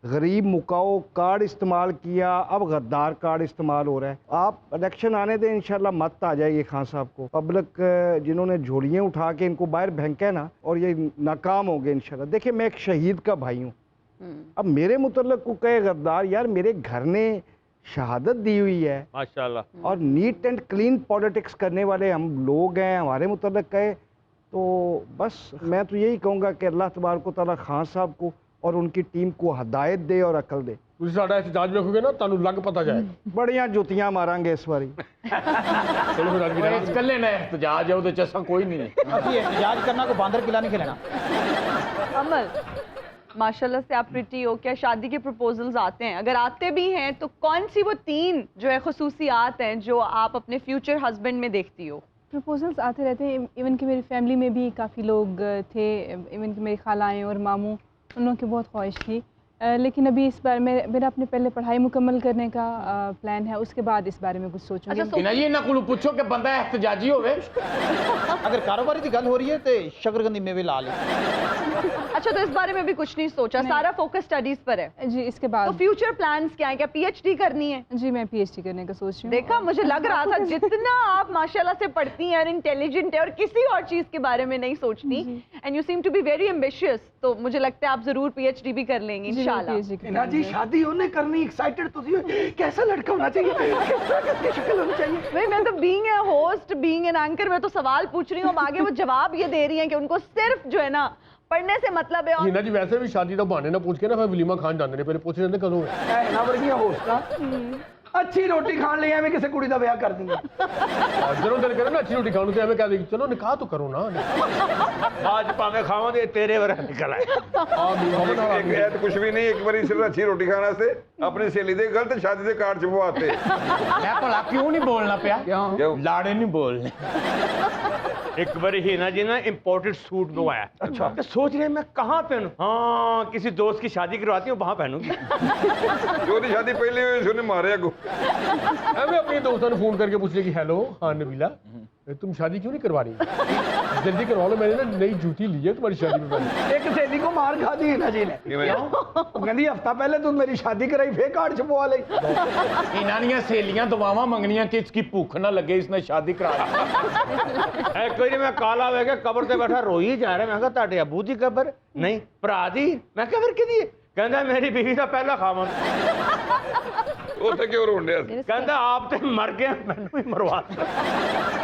गरीब मुकाओ कार्ड इस्तेमाल किया, अब गद्दार कार्ड इस्तेमाल हो रहा है। आप इलेक्शन आने दें, इंशाल्लाह मत आ जाएगी खान साहब को। पब्लिक जिन्होंने झोलियाँ उठा के इनको बाहर फेंका है ना, और ये नाकाम हो गए इंशाल्लाह। देखिए, मैं एक शहीद का भाई हूँ। अब मेरे मुतल्लिक को कहे गद्दार, यार मेरे घर ने शहादत दी हुई है माशाल्लाह, और नीट एंड क्लीन पॉलिटिक्स करने वाले हम लोग हैं, हमारे मुतल्लिक कहे तो बस मैं तो यही कहूँगा कि अल्लाह तबारक व तआला खान साहब को और उनकी टीम को हदायत दे और अकल दे। ਤੁਸੀਂ ਸਾਡਾ ਇhtਜਾਜ ਵੇਖੋਗੇ ਨਾ ਤੁਹਾਨੂੰ ਲੱਗ ਪਤਾ ਜਾਏਗਾ। बड़िया जुतियां मारांगे इस बारी। ਚਲੋ ਫਿਰ ਅੱਜ ਇਸ ਇਕੱਲੇ ਨਾ ਇhtਜਾਜ ਹੈ ਉਹਦੇ ਚ ਅਸਾਂ ਕੋਈ ਨਹੀਂ ਹੈ। ਅਸੀਂ एहतजाज करना को बांदर किला नहीं खिलाना। अमल, माशाल्लाह से आप प्रिटी हो, क्या शादी के प्रपोजल्स आते हैं? अगर आते भी हैं तो कौन सी वो 3 जो है खसूसियात हैं जो आप अपने फ्यूचर हस्बैंड में देखती हो? प्रपोजल्स आते रहते हैं, इवन कि मेरी फैमिली में भी काफ़ी लोग थे, इवन कि मेरी खालाएँ और मामू, उन लोगों की बहुत ख्वाहिश थी। लेकिन अभी इस बार मेरा अपने पहले पढ़ाई मुकम्मल करने का प्लान है, उसके बाद इस बारे में कुछ सोचूंगी। इना जी इन्हां कोलों पुछो कि बंदा एहतजाजी होवे। अगर कारोबारी की गल हो रही है तो शकरकंदी मेवे ला ले। अच्छा, तो इस बारे में भी कुछ नहीं सोचा, सारा फोकस स्टडीज पर है। जी, इसके बाद तो फ्यूचर प्लान्स क्या है? क्या पीएचडी करनी है? जी, मैं पीएचडी करने का सोच रही हूँ। देखा, मुझे लग रहा था जितना आप माशाल्लाह से पढ़ती हैं और इंटेलिजेंट है और किसी और चीज के बारे में नहीं सोचती, and you seem to be very ambitious, तो मुझे लगता है आप जरूर पीएचडी भी कर लेंगी इंशाल्लाह। ना जी, शादी होने करनी एक्साइटेड तो कैसा लड़का होना चाहिए, किस तरह की शक्ल होनी चाहिए? भाई मैं तो being a host, being an anchor, मैं तो सवाल पूछ रही हूँ, अब आगे वो जवाब ये दे रही हैं कि उनको सिर्फ जो है ना पढ़ने से मतलब है। ਹੀਨਾ ਜੀ ਵੈਸੇ ਵੀ ਸ਼ਾਦੀ ਦਾ ਬਹਾਨੇ ਨਾ ਪੁੱਛ ਕੇ ਨਾ ਫਿਰ ਵਲੀਮਾ ਖਾਣ ਜਾਂਦੇ ਨੇ, ਪਹਿਲੇ ਪੁੱਛ ਜਾਂਦੇ ਕਦੋਂ ਹੈ। ਇਹਨਾਂ ਵਰਗੀਆਂ ਹੋਸਟਾਂ ਅੱਛੀ ਰੋਟੀ ਖਾਣ ਲਈ ਐਵੇਂ ਕਿਸੇ ਕੁੜੀ ਦਾ ਵਿਆਹ ਕਰ ਦਿੰਦੇ। ਜਦੋਂ ਦਿਲ ਕਰੇ ਨਾ ਅੱਛੀ ਰੋਟੀ ਖਾਣ ਨੂੰ ਤੇ ਐਵੇਂ ਕਹਿ ਦੇ ਚਲੋ ਨਿਕਾਹ ਤਾਂ ਕਰੋ ਨਾ। ਅੱਜ ਭਾਵੇਂ ਖਾਵਾਂਗੇ ਤੇਰੇ ਵਰਗਾ ਨਿਕਲ ਆਏ। ਇੱਕ ਐਤ ਕੁਝ ਵੀ ਨਹੀਂ, ਇੱਕ ਵਾਰੀ ਸਿਰਫ ਅੱਛੀ ਰੋਟੀ ਖਾਣ ਵਾਸਤੇ ਆਪਣੀ ਸਹੇਲੀ ਦੇ ਗਲਤ ਸ਼ਾਦੀ ਦੇ ਕਾਰਡ ਛਪਵਾਤੇ। मैं भला क्यों नहीं बोलना पिया? क्यों? लाड़े नहीं बोलने। एक बार हीना जी ना इम्पोर्टेड सूट मंगवाया। अच्छा, तो सोच रहे मैं कहाँ पहनूं? हाँ, किसी दोस्त की शादी करवाती हूँ वहां पहनूंगी। जो दी शादी पहले हुई उसने मारे को। ਐਵੇਂ ਆਪਣੇ ਦੋਸਤਾਂ ਨੂੰ ਫੋਨ ਕਰਕੇ ਪੁੱਛ ਲਿਆ ਕਿ ਹੈਲੋ हाँ नबीला, तुम शादी क्यों नहीं करवा रही? जल्दी करवा लो, मैंने ना नई जूती ली है तुम्हारी शादी में। एक सहेली को मार खा दी हिना जी ने। कहती हफ्ता पहले तू मेरी शादी कराई फिर कार्ड छपवा ली। इन्हां दियां सहेलियां दुआवां मंगनियां कि इसकी भूख ना लगे, इसने शादी करा दी। कोई नहीं, मैं काला हो गया कबर से बैठा रोई जा रहा। मैं कहा ताडे अबू दी कबर नहीं भरा दी। मैं कहा फिर किदी? कहता मेरी बीवी का पहला खावन। ਉੱਥੇ ਕਿਉਂ ਰੋਂਦੇ ਆ? कहता आप तो मर गए, मैंने भी मरवा दिया।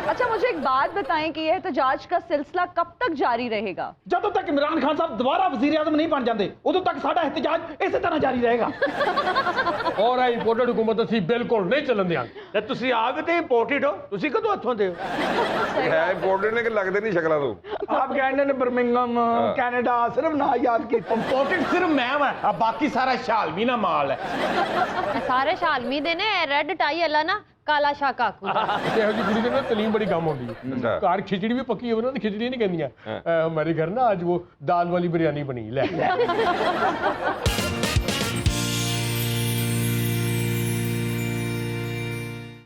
अच्छा, मुझे एक बात बताएं कि यह एहतजाज का सिलसिला कब तक जारी रहेगा? ਜਦੋਂ ਤੱਕ ਇਮਰਾਨ ਖਾਨ ਸਾਹਿਬ ਦੁਬਾਰਾ ਵਜ਼ੀਰ ਆਜ਼ਮ ਨਹੀਂ ਬਣ ਜਾਂਦੇ ਉਦੋਂ ਤੱਕ ਸਾਡਾ ਇhtਜਾਜ ਇਸੇ ਤਰ੍ਹਾਂ ਜਾਰੀ ਰਹੇਗਾ। ਔਰ ਇਹ ਇੰਪੋਰਟਡ ਹਕੂਮਤ ਅਸੀਂ ਬਿਲਕੁਲ ਨਹੀਂ ਚੱਲਣ ਦਿਆਂਗੇ। ਤੇ ਤੁਸੀਂ ਆਪ ਤੇ ਇੰਪੋਰਟਡ ਹੋ, ਤੁਸੀਂ ਕਦੋਂ ਇੱਥੋਂ ਦੇ ਹੋ? ਹੈ ਇੰਪੋਰਟੈਂਟ ਨੇ ਕਿ ਲੱਗਦੇ ਨਹੀਂ ਸ਼ਕਲਾਂ ਤੋਂ। ਆਪ ਕਹਿੰਦੇ ਨੇ ਬਰਮਿੰਗਮ ਕੈਨੇਡਾ, ਸਿਰਫ ਨਾ ਯਾਦ ਕੀਤਾ। इंपोर्टेड सिर्फ मैं वा, बाकी सारा शालमी ना माल है। सारे शालमी दे ने रेड टाई वाला ना काला शाह काकू ਇਹੋ ਜਿਹੀ ਕੁੜੀ ਦੇ ਨਾਲ ਤਲੀਮ ਬੜੀ ਕੰਮ ਆਉਂਦੀ ਹੈ। ਘਰ ਖਿਚੜੀ ਵੀ ਪੱਕੀ ਹੋਵੇ ਨਾ ਤੇ ਖਿਚੜੀ ਨਹੀਂ ਕਹਿੰਦੀਆਂ। ਹਮਾਰੇ ਘਰ ਨਾ ਅੱਜ ਉਹ ਦਾਲ ਵਾਲੀ ਬਿਰਿਆਨੀ ਬਣੀ ਲੈ।